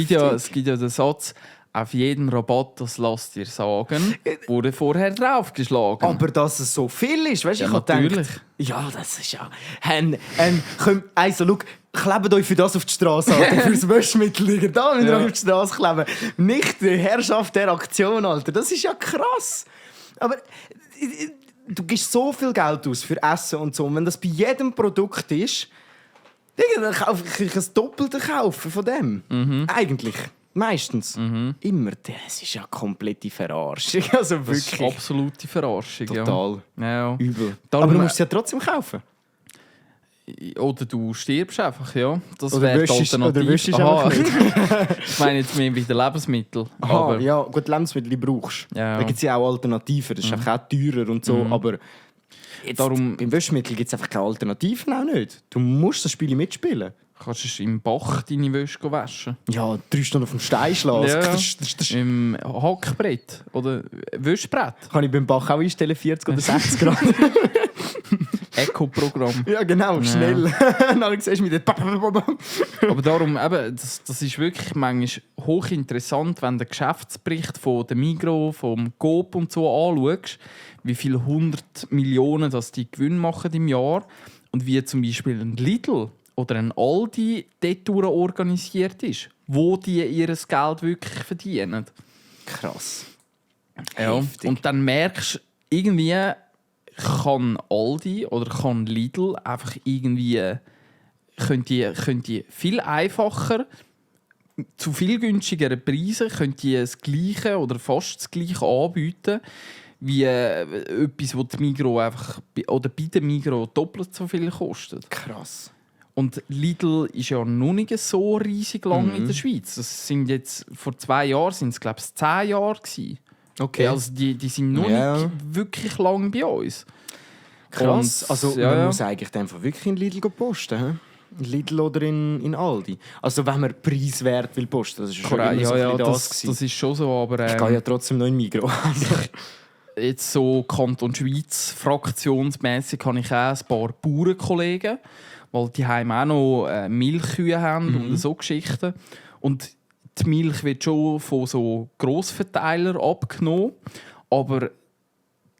gibt ja den Satz, auf jeden Rabatt, das lass dir sagen, wurde vorher draufgeschlagen. Aber dass es so viel ist, weißt du, Ja, ich habe natürlich. gedacht... Ja, das ist ja... Also, schau, klebt euch für das auf die Straße, Alter. Für das Waschmittel. Da müsst ihr euch auf die Straße kleben. Nicht die Herrschaft der Aktion, Alter. Das ist ja krass. Aber du gibst so viel Geld aus für Essen und so. Und wenn das bei jedem Produkt ist, dann kaufe ich ein Doppelte kaufen von dem. Eigentlich. Meistens. Immer. Das ist ja komplette Verarschung. Also wirklich. Das ist absolute Verarschung. Total. Ja. Übel. Darum, aber du musst es ja trotzdem kaufen. Oder du stirbst einfach, ja. Das Oder wäre die wäschst Alternative. einfach nicht. Ich meine jetzt mehr wieder Lebensmittel. Aha, Aber, ja, gut, Lebensmittel brauchst du. Ja. Da gibt es ja auch Alternativen. Das ist einfach auch teurer und so. Aber jetzt, Darum- beim Waschmittel gibt es einfach keine Alternativen auch nicht. Du musst das Spiel mitspielen. kannst du im Bach deine Wäsche waschen. Ja, 3 Stunden auf dem Stein schlagen. Ja. Im Hackbrett oder Wäschbrett. Kann ich beim Bach auch einstellen, 40 oder 60 Grad. Eco-Programm. Ja, genau, schnell. Dann siehst du mich dort. Aber darum, eben, das ist wirklich manchmal hochinteressant, wenn du den Geschäftsbericht von der Migros, vom Coop und so anschaust, wie viele 100 Millionen das die Gewinn machen im Jahr und wie zum Beispiel ein Lidl oder ein Aldi dort organisiert ist, wo die ihr Geld wirklich verdienen. Krass. Ja. Heftig. Und dann merkst du, irgendwie kann Aldi oder kann Lidl einfach irgendwie können die viel einfacher zu viel günstigeren Preisen können die das Gleiche oder fast das Gleiche anbieten wie etwas, was die Migros einfach oder bei der Migros doppelt so viel kostet. Krass. Und Lidl ist ja noch nicht so riesig lang in der Schweiz. Das sind jetzt, vor 2 Jahren sind es, glaube ich, 10 Jahre gewesen. Okay. Also die sind noch nicht wirklich lang bei uns. Krass. Und, also man muss eigentlich einfach wirklich in Lidl posten. He? In Lidl oder in Aldi. Also wenn man preiswert will posten, das ist schon immer so ein bisschen das ist schon so, aber ich gehe ja trotzdem noch in Migros. jetzt so Kanton Schweiz fraktionsmässig habe ich auch ein paar Bauernkollegen, weil die heim auch noch Milchkühe haben und so Geschichten. Und die Milch wird schon von so Grossverteilern abgenommen, aber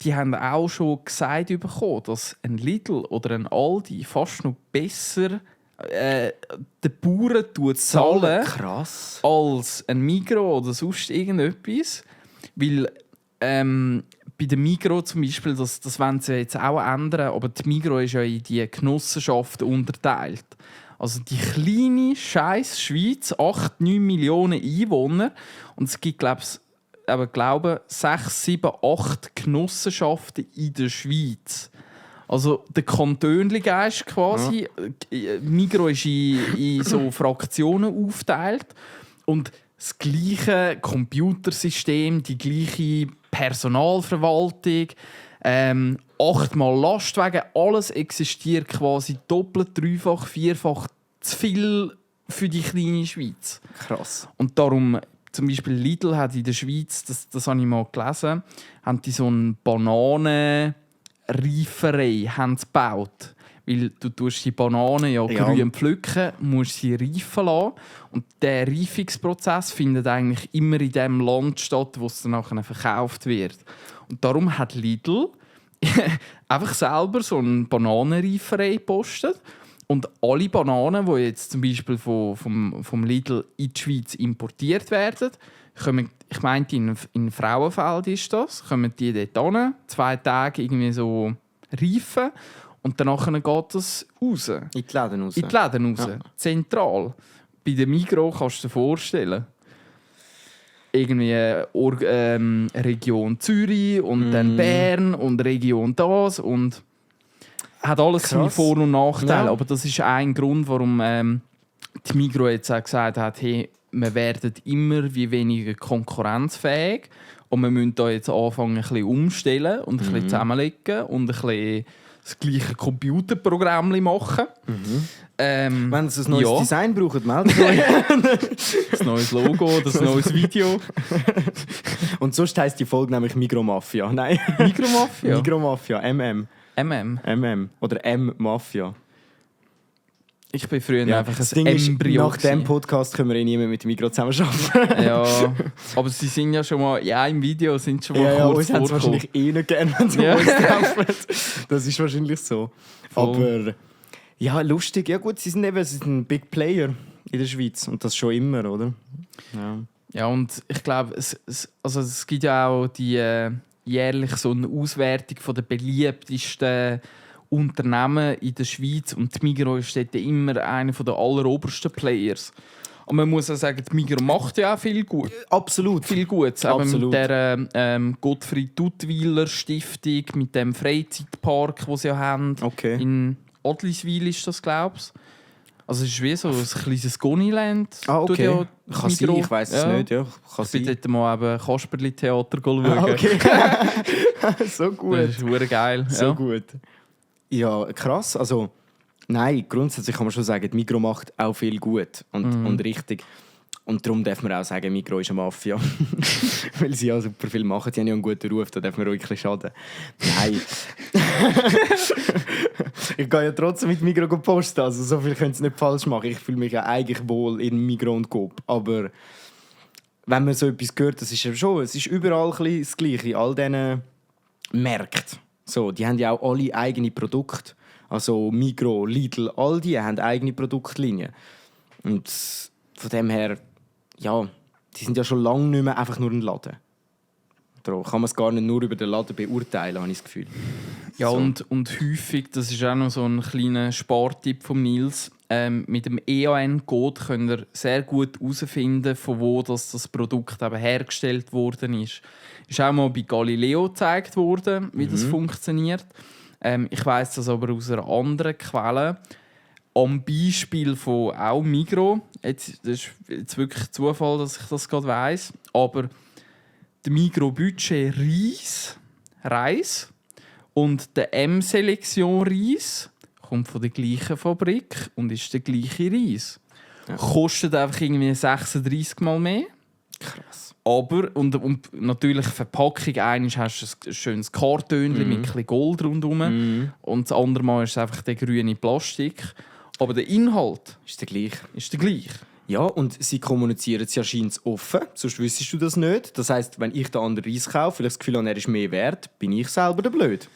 die haben auch schon gesagt bekommen, dass ein Lidl oder ein Aldi fast noch besser den Bauern zahlen Krass. als ein Migros oder sonst irgendetwas. Weil bei der Migros zum Beispiel, das wollen sie jetzt auch ändern, aber die Migros ist ja in die Genossenschaften unterteilt. Also die kleine scheiß Schweiz, 8-9 Millionen Einwohner und es gibt, glaube ich, 6, 7, 8 Genossenschaften in der Schweiz. Also der Kantönli-Geist quasi. Migros ist in so Fraktionen aufgeteilt und das gleiche Computersystem, die gleiche Personalverwaltung, 8-mal Lastwagen, alles existiert quasi doppelt, dreifach, vierfach zu viel für die kleine Schweiz. Krass. Und darum, zum Beispiel Lidl hat in der Schweiz, das habe ich mal gelesen, haben die so eine Bananenreiferei gebaut. Weil du tust die Bananen ja grün pflücken, musst sie reifen lassen. Und der Reifungsprozess findet eigentlich immer in dem Land statt, wo es dann nachher verkauft wird. Und darum hat Lidl einfach selber so einen Bananenreiferei gepostet. Und alle Bananen, die jetzt zum Beispiel vom Lidl in die Schweiz importiert werden, kommen, ich meinte, in Frauenfeld ist das, kommen die dort hin, 2 Tage irgendwie so reifen und danach geht das raus. In die Läden raus? In die Läden raus, zentral. Bei der Migros kannst du dir vorstellen. Irgendwie Region Zürich und dann Bern und Region das und hat alles seine Vor- und Nachteile. Ja. Aber das ist ein Grund, warum die Migros jetzt auch gesagt hat, hey, wir werden immer wie weniger konkurrenzfähig und wir müssen da jetzt anfangen, ein bisschen umstellen und ein bisschen zusammenlegen und ein bisschen das gleiche Computerprogramm machen. Wenn Sie ein neues Design brauchen, meldet euch. Das neues Logo, das neues Video. Und sonst heisst die Folge nämlich Migromafia. Nein. Migromafia? Migromafia, MM. MM. Oder M-Mafia. Ich bin früher einfach ein Embryo. Nach diesem Podcast können wir nicht mehr mit Migros zusammenarbeiten. Ja, aber sie sind ja schon mal, im Video sind schon mal kurz uns haben sie wahrscheinlich nicht gerne, wenn sie uns treffen. Das ist wahrscheinlich so. Voll. Aber lustig. Ja gut, sie sind ein Big Player in der Schweiz und das schon immer, oder? Ja, und ich glaube, es gibt ja auch die jährlich so eine Auswertung von der beliebtesten Unternehmen in der Schweiz und die Migros ist dort immer einer der allerobersten Players. Und man muss auch sagen, die Migros macht ja auch viel gut. Absolut. Viel Gutes. Absolut. Mit der Gottfried Duttweiler Stiftung, mit dem Freizeitpark, den sie haben. Okay. In Adliswil ist das, glaube ich. Also es ist wie so ein kleines Goniland. Okay. Ja, kann sein, ich weiss es nicht. Ja, ich bin dort mal eben Kasperli-Theater schauen. Okay. So gut. Das ist verdammt geil. So gut. Ja, krass. Also, nein, grundsätzlich kann man schon sagen, die Migros macht auch viel gut und richtig. Und darum darf man auch sagen, Migros ist eine Mafia. Weil sie ja super viel machen. Sie haben ja einen guten Ruf, da darf man ruhig ein bisschen schaden. Nein. Ich gehe ja trotzdem mit Migros posten, also so viel können sie nicht falsch machen. Ich fühle mich ja eigentlich wohl in Migros und Coop. Aber wenn man so etwas hört, das ist ja schon, es ist überall ein bisschen das Gleiche. All diesen Märkten. So, die haben ja auch alle eigene Produkte. Also Migros, Lidl, all die haben eigene Produktlinien. Und von dem her, ja, die sind ja schon lange nicht mehr einfach nur ein Laden. Da kann man es gar nicht nur über den Laden beurteilen, habe ich das Gefühl. Ja, so. und häufig, das ist auch noch so ein kleiner Spartipp von Nils, mit dem EAN-Code könnt ihr sehr gut herausfinden, von wo das Produkt eben hergestellt worden ist. Ist auch mal bei Galileo gezeigt worden, wie das funktioniert. Ich weiss das aber aus einer anderen Quelle. Am Beispiel von auch Migros. Das ist jetzt wirklich Zufall, dass ich das gerade weiss. Aber der Migros-Budget Reis und der M-Selektion Reis kommt von der gleichen Fabrik und ist der gleiche Reis. Ja. Kostet einfach irgendwie 36 Mal mehr. Krass. Aber, und natürlich Verpackung, einmal hast du ein schönes Kartönchen mit ein bisschen Gold rundherum und das andere Mal ist es einfach der grüne Plastik. Aber der Inhalt ist der gleiche. Ja, und sie kommunizieren es ja scheinbar offen, sonst wüsstest du das nicht. Das heisst, wenn ich den anderen Reis kaufe, vielleicht das Gefühl habe, er ist mehr wert, bin ich selber der Blöd.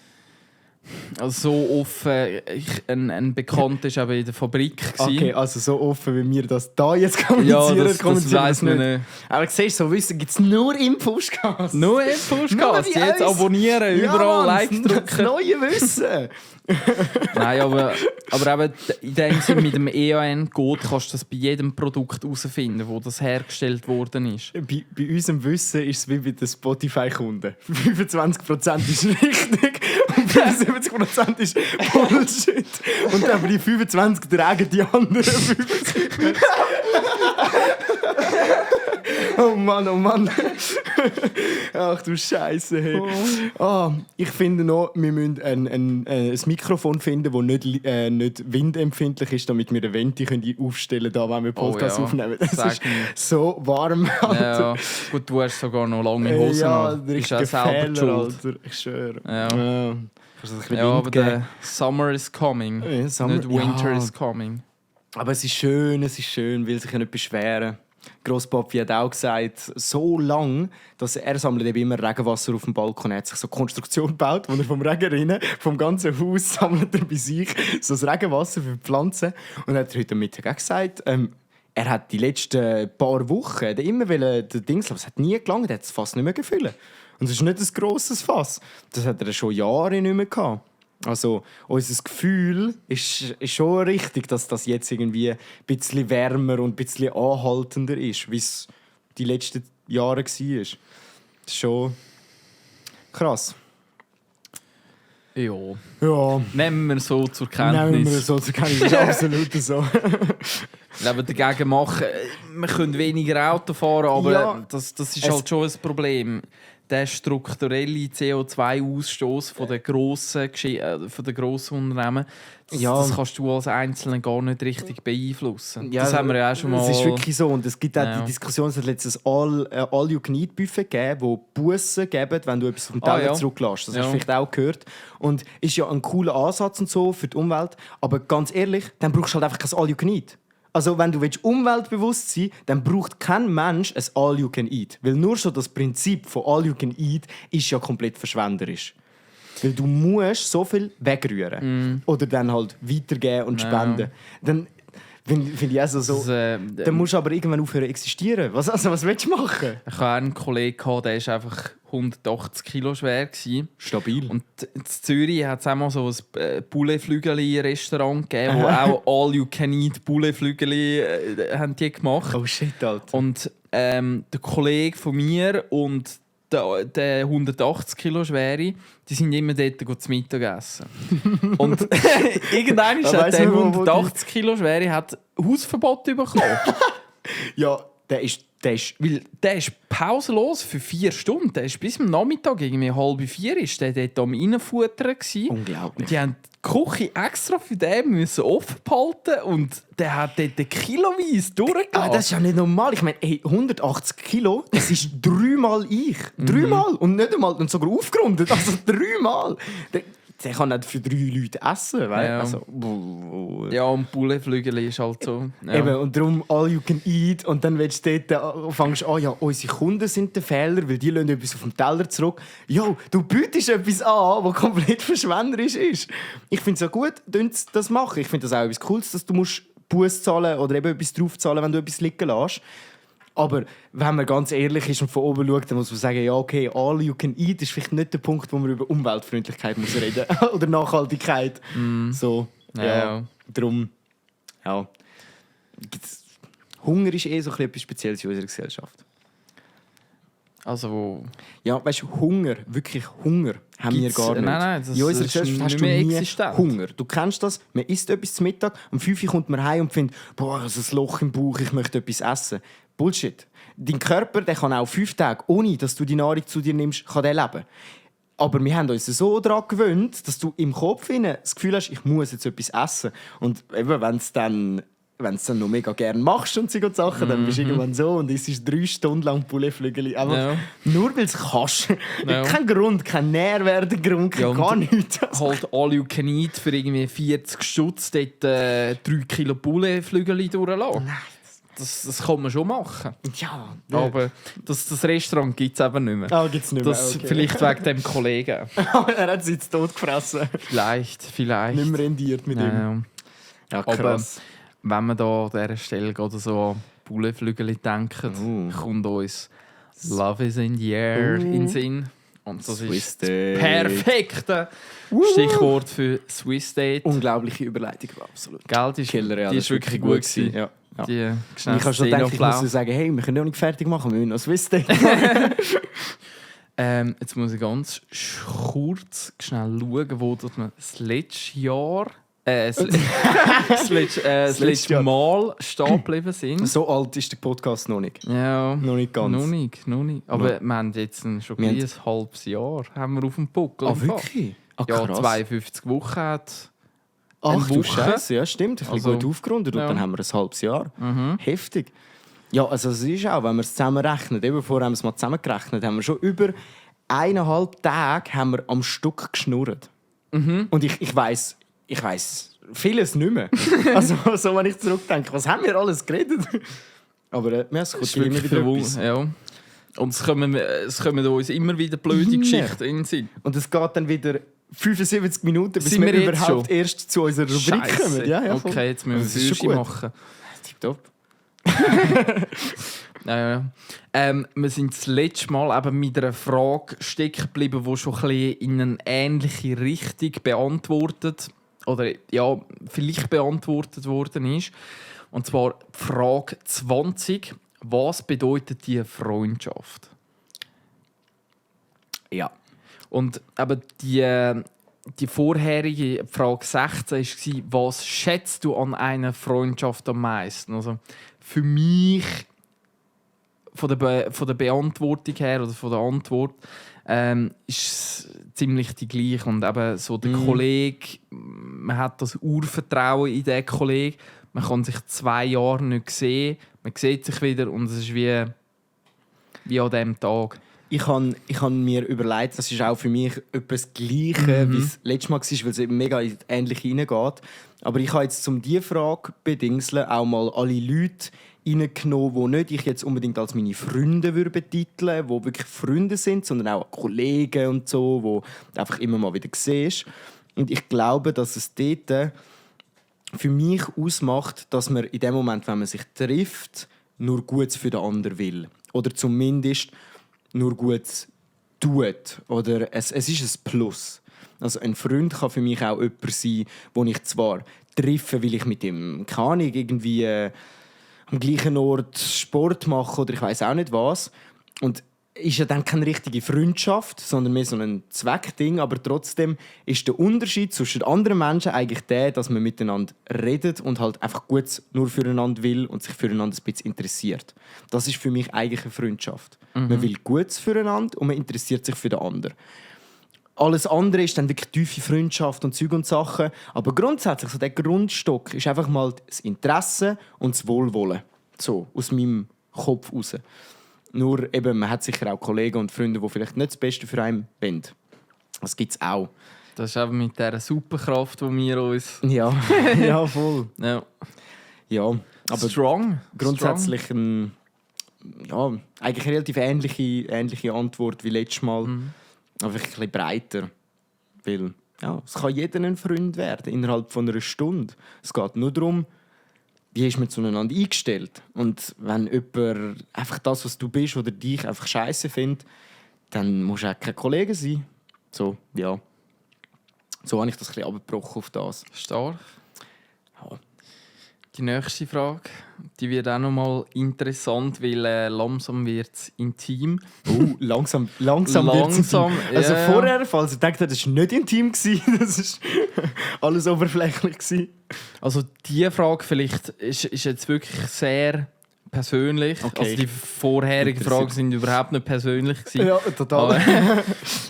Also so offen, ein Bekannter war eben in der Fabrik. Okay, also so offen, wie wir das da jetzt kommunizieren. Ja, das weiss man nicht. Aber siehst du, so Wissen gibt es nur im Pushcast. Nur im Pushcast. Jetzt abonnieren, überall Like drücken. Das neue Wissen. Nein, aber eben in dem Sinne mit dem EAN-Code kannst du das bei jedem Produkt herausfinden, wo das hergestellt worden ist. Bei unserem Wissen ist es wie bei den Spotify-Kunden. 25% ist richtig und 75% ist Bullshit. Und dann die 25 tragen die anderen 75. Oh Mann. Ach du Scheiße. Hey. Ich finde noch, wir müssen ein Mikrofon finden, das nicht windempfindlich ist, damit wir eine Venti aufstellen können, wenn wir Podcast aufnehmen. Das ist so warm. Ja, gut, du hast sogar noch lange Hosen. Ja, du bist auch selber schuld. Alter. Ich schwöre. Ja, aber der Summer is coming. Nicht Winter is coming. Aber es ist schön, will sich ja nicht beschweren. Grosspapi hat auch gesagt, so lang, dass er sammelt eben immer Regenwasser auf dem Balkon. Er hat sich so eine Konstruktion gebaut, wo er vom Regen rein, vom ganzen Haus sammelt er bei sich so das Regenwasser für die Pflanzen. Und er hat heute Mittag auch gesagt, er hat die letzten paar Wochen immer den Dings, aber es hat nie gelangt, er hat es fast nicht mehr gefüllt. Und es ist nicht ein grosses Fass. Das hat er schon Jahre nicht mehr gehabt. Also unser Gefühl ist schon richtig, dass das jetzt irgendwie ein bisschen wärmer und ein bisschen anhaltender ist, wie es die letzten Jahre war. Das ist schon krass. Ja. Nehmen wir so zur Kenntnis. Nehmen wir so zur Kenntnis, das ist absolut so. Aber dagegen machen, wir können weniger Auto fahren, aber Ja, das ist halt schon ein Problem. Der strukturelle CO2-Ausstoß von den grossen Unternehmen, das kannst du als Einzelner gar nicht richtig beeinflussen. Ja, das haben wir ja auch schon mal. Es ist wirklich so. Und es gibt auch die Diskussion, es hat letztens All-You-Can-Eat-Buffet gegeben, wo Bussen geben, wenn du etwas vom Teller zurücklässt. Das hast du vielleicht auch gehört. Und ist ja ein cooler Ansatz und so für die Umwelt. Aber ganz ehrlich, dann brauchst du halt einfach kein All-You-Can-Eat. Also wenn du umweltbewusst sein willst, dann braucht kein Mensch ein All-You-Can-Eat. Weil nur schon das Prinzip von All-You-Can-Eat ist ja komplett verschwenderisch. Weil du musst so viel wegrühren. Oder dann halt weitergeben und spenden. Dann finde ich also so. Dann musst du aber irgendwann aufhören zu existieren. Was willst du machen? Ich hatte einen Kollegen, der war einfach 180 Kilo schwer. Stabil. Und in Zürich hat es auch mal so ein Poulet-Flügeli-Restaurant gegeben, wo auch All-You-Can-Eat-Poulet-Flügeli haben die gemacht. Oh shit, Alter. Und der Kollege von mir und der 180 Kilo schwere, die sind immer dort zu Mittag essen. Und irgendwann hat der 180 Kilo schwere hat Hausverbot bekommen. Ja, der ist. Weil der ist pausenlos für 4 Stunden. Der ist bis am Nachmittag, irgendwie 3:30, ist der dort am Reinfuttern. Unglaublich. Und die haben die Küche extra für den müssen offen behalten und der hat dort kiloweise durchgelassen. Aber das ist ja nicht normal. Ich meine, 180 Kilo, das ist 3-mal ich. 3-mal. Und nicht einmal, und sogar aufgerundet. Also 3-mal. Der kann nicht für 3 Leute essen. Ja. Also, ja, und Pouletflügel ist halt so. Ja. Eben, und darum all you can eat. Und dann willst du dort, fängst an, ja, unsere Kunden sind der Fehler, weil die lassen etwas auf dem Teller zurück. Jo, du bietest etwas an, was komplett verschwenderisch ist. Ich finde es ja gut, dass das machen. Ich finde das auch etwas Cooles, dass du Buß zahlen oder eben etwas draufzahlen, wenn du etwas liegen lässt. Aber wenn man ganz ehrlich ist und von oben schaut, dann muss man sagen, ja okay, all you can eat ist vielleicht nicht der Punkt, wo man über Umweltfreundlichkeit muss reden oder Nachhaltigkeit. So, ja. Darum, ja. Hunger ist so etwas Spezielles in unserer Gesellschaft. Also, ja, weißt du, Hunger, wirklich Hunger, haben wir gar nicht. Nein, das in unserer Gesellschaft hast du nie existent. Hunger. Du kennst das, man isst etwas zum Mittag, um 5 Uhr kommt man heim und findet, boah, also ein Loch im Bauch, ich möchte etwas essen. Bullshit. Dein Körper, der kann auch 5 Tage, ohne dass du die Nahrung zu dir nimmst, kann der leben. Aber wir haben uns so daran gewöhnt, dass du im Kopf das Gefühl hast, ich muss jetzt etwas essen. Und eben, wenn du es dann noch mega gerne machst und solche Sachen, dann bist du irgendwann so und es ist 3 Stunden lang Pouletflügel. Nur weil es kannst. Kein Grund, kein Nährwertegrund, gar nichts. Halt all you can eat für irgendwie 40 Stutz dort 3 Kilo Pouletflügel durchlassen. Das kann man schon machen. Ja. Aber das Restaurant gibt es eben nicht mehr. Ah, gibt's nicht mehr. Das Okay. Vielleicht wegen dem Kollegen. Er hat sie zu Tod gefressen. Vielleicht. Nicht mehr rendiert mit ihm. Ja, krass. Aber wenn wir da an dieser Stelle gerade so an Pouletflügel denken, kommt uns Love is in the air in den Sinn. Und das ist das perfekte Stichwort für Swiss Date. Unglaubliche Überleitung, absolut. Gell, die ist wirklich gut gewesen. Ja. Die ich habe schon gedacht, ich muss sagen, hey, wir können noch nicht fertig machen, wir müssen noch Swiss Date. Jetzt muss ich ganz kurz schnell schauen, wo wir das letzte Jahr... das letzte Mal stehen geblieben sind. So alt ist der Podcast noch nicht. Ja, noch nicht ganz. Noch nicht. Aber wir haben jetzt schon ein halbes Jahr haben wir auf dem Buckel. Ah, wirklich? Ah, ja, 52 Wochen hat... Ach du Scheiße, ja stimmt. Ein bisschen gut aufgerundet und dann haben wir ein halbes Jahr. Heftig. Ja, also es ist auch, wenn wir es zusammenrechnen, eben vorher haben wir es mal zusammengerechnet, haben wir schon über 1,5 Tage haben wir am Stück geschnurrt. Und ich weiss vieles nicht mehr. Also so, wenn ich zurückdenke, was haben wir alles geredet? Aber es Das ist kommt immer wirklich wieder etwas. ja. Und es kommen uns immer wieder blöde Geschichten in den Sinn. Und es geht dann wieder 75 Minuten, bis Sind wir wir jetzt überhaupt schon? erst zu unserer Rubrik Scheisse. kommen. Ja, voll. Okay, jetzt müssen Das wir ist es schon gut. machen. Tipptopp. Ja. Wir sind das letzte Mal eben mit einer Frage stecken geblieben, die schon ein bisschen in eine ähnliche Richtung beantwortet oder ja, vielleicht beantwortet worden ist. Und zwar Frage 20. Was bedeutet die Freundschaft? Ja. Und eben die vorherige Frage 16 war, was schätzt du an einer Freundschaft am meisten? Also für mich, von der Beantwortung her oder von der Antwort, ist es ziemlich die gleiche. Und eben so der Kollege, man hat das Urvertrauen in den Kollegen, man kann sich 2 Jahre nicht sehen, man sieht sich wieder und es ist wie an diesem Tag. Ich habe mir überlegt, das ist auch für mich etwas Gleiche, wie es letztes Mal war, weil es eben mega in das Ähnliche hineingeht. Aber ich habe jetzt, um diese Frage zu bedingseln, auch mal alle Leute reingenommen, die nicht ich jetzt unbedingt als meine Freunde würde betiteln, die wirklich Freunde sind, sondern auch Kollegen und so, wo du einfach immer mal wieder siehst. Und ich glaube, dass es dort für mich ausmacht, dass man in dem Moment, wenn man sich trifft, nur Gutes für den anderen will. Oder zumindest nur Gutes tut. Oder es ist ein Plus. Also ein Freund kann für mich auch jemand sein, den ich zwar treffe, weil ich mit ihm keine Ahnung, irgendwie am gleichen Ort Sport mache oder ich weiß auch nicht was. Und ist ja dann keine richtige Freundschaft, sondern mehr so ein Zweckding. Aber trotzdem ist der Unterschied zwischen anderen Menschen eigentlich der, dass man miteinander redet und halt einfach gut nur füreinander will und sich füreinander ein bisschen interessiert. Das ist für mich eigentlich eine Freundschaft. Man will Gutes füreinander und man interessiert sich für den anderen. Alles andere ist dann wirklich tiefe Freundschaft und Zeug und Sachen. Aber grundsätzlich, so der Grundstock ist einfach mal das Interesse und das Wohlwollen. So, aus meinem Kopf raus. Nur eben, man hat sicher auch Kollegen und Freunde, die vielleicht nicht das Beste für einen wollen. Das gibt es auch. Das ist eben mit dieser Superkraft, die wir uns... Ja, ja voll. Ja. Ja, aber Strong. grundsätzlich ja, eigentlich eine relativ ähnliche Antwort wie letztes Mal. Aber ein bisschen breiter. Weil ja, es kann jeder ein Freund werden, innerhalb von einer Stunde. Es geht nur darum, wie ist man zueinander eingestellt. Und wenn jemand einfach das, was du bist oder dich einfach scheiße findet, dann musst du auch kein Kollege sein. So, ja. So habe ich das ein bisschen abgebrochen auf das. Stark. Ja. Die nächste Frage, die wird auch noch mal interessant, weil langsam wird es intim. Langsam wird's intim. Also ja. vorher, falls ihr denkt, das war nicht intim, das war alles oberflächlich. Also diese Frage vielleicht ist jetzt wirklich sehr persönlich. Okay. Also die vorherigen Fragen sind überhaupt nicht persönlich gewesen. Ja, total.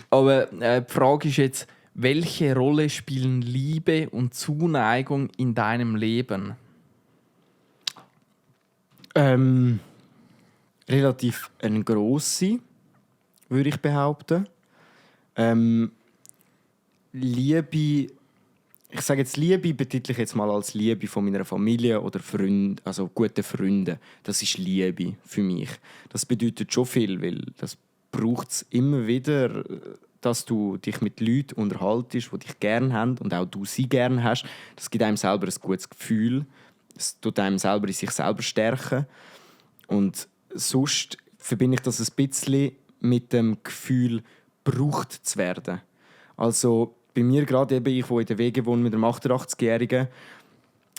Aber die Frage ist jetzt, welche Rolle spielen Liebe und Zuneigung in deinem Leben? Relativ eine grosse, würde ich behaupten. Liebe, ich sage jetzt Liebe, betitle ich jetzt mal als Liebe von meiner Familie oder Freunde, also gute Freunde. Das ist Liebe für mich. Das bedeutet schon viel, weil das braucht es immer wieder, dass du dich mit Leuten unterhaltest, die dich gerne haben und auch du sie gerne hast. Das gibt einem selber ein gutes Gefühl. Es tut einem selber in sich selber stärken. Und sonst verbinde ich das ein bisschen mit dem Gefühl, gebraucht zu werden. Also bei mir gerade eben, ich, wo in der WG wohne mit einem 88-Jährigen,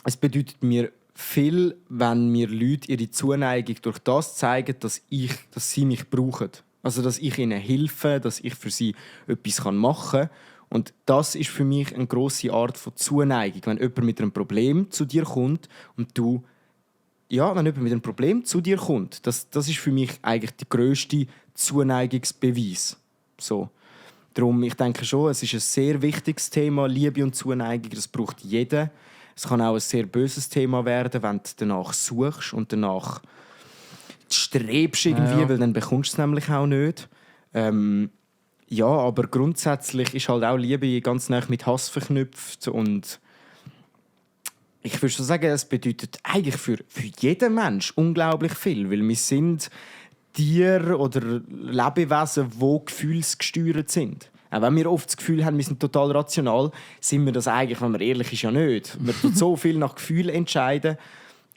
es bedeutet mir viel, wenn mir Leute ihre Zuneigung durch das zeigen, dass sie mich brauchen. Also dass ich ihnen helfe, dass ich für sie etwas machen kann. Und das ist für mich eine grosse Art von Zuneigung. Wenn jemand mit einem Problem zu dir kommt und du... Ja, wenn jemand mit einem Problem zu dir kommt, das ist für mich eigentlich der grösste Zuneigungsbeweis. So. Darum, ich denke schon, es ist ein sehr wichtiges Thema, Liebe und Zuneigung, das braucht jeder. Es kann auch ein sehr böses Thema werden, wenn du danach suchst und danach strebst irgendwie, Ja. weil dann bekommst du es nämlich auch nicht. Ja, aber grundsätzlich ist halt auch Liebe ganz nah mit Hass verknüpft und ich würde schon sagen, es bedeutet eigentlich für jeden Mensch unglaublich viel, weil wir sind Tiere oder Lebewesen, die gefühlsgesteuert sind. Auch wenn wir oft das Gefühl haben, wir sind total rational, sind wir das eigentlich, wenn man ehrlich ist, ja nicht. Man tut so viel nach Gefühl entscheiden.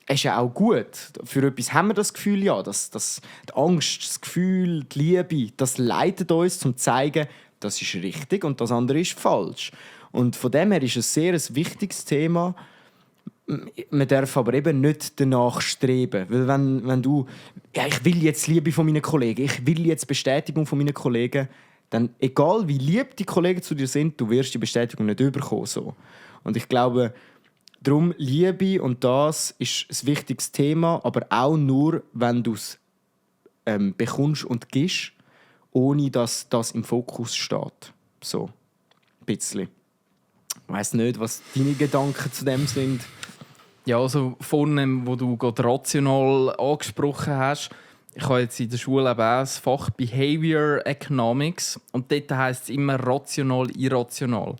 Es ist ja auch gut. Für etwas haben wir das Gefühl, ja. Die Angst, das Gefühl, die Liebe, das leitet uns, um zu zeigen, das ist richtig und das andere ist falsch. Und von dem her ist es ein sehr wichtiges Thema. Man darf aber eben nicht danach streben. Weil wenn du, ja, ich will jetzt Liebe von meinen Kollegen, ich will jetzt Bestätigung von meinen Kollegen, dann, egal wie lieb die Kollegen zu dir sind, du wirst die Bestätigung nicht bekommen. So. Und ich glaube, darum Liebe und das ist ein wichtiges Thema, aber auch nur, wenn du es bekommst und gibst, ohne dass das im Fokus steht. So, ein bisschen. Ich weiss nicht, was deine Gedanken zu dem sind. Ja, also vorne, wo du gerade rational angesprochen hast, ich habe jetzt in der Schule eben auch das Fach Behavior Economics und dort heisst es immer rational, irrational.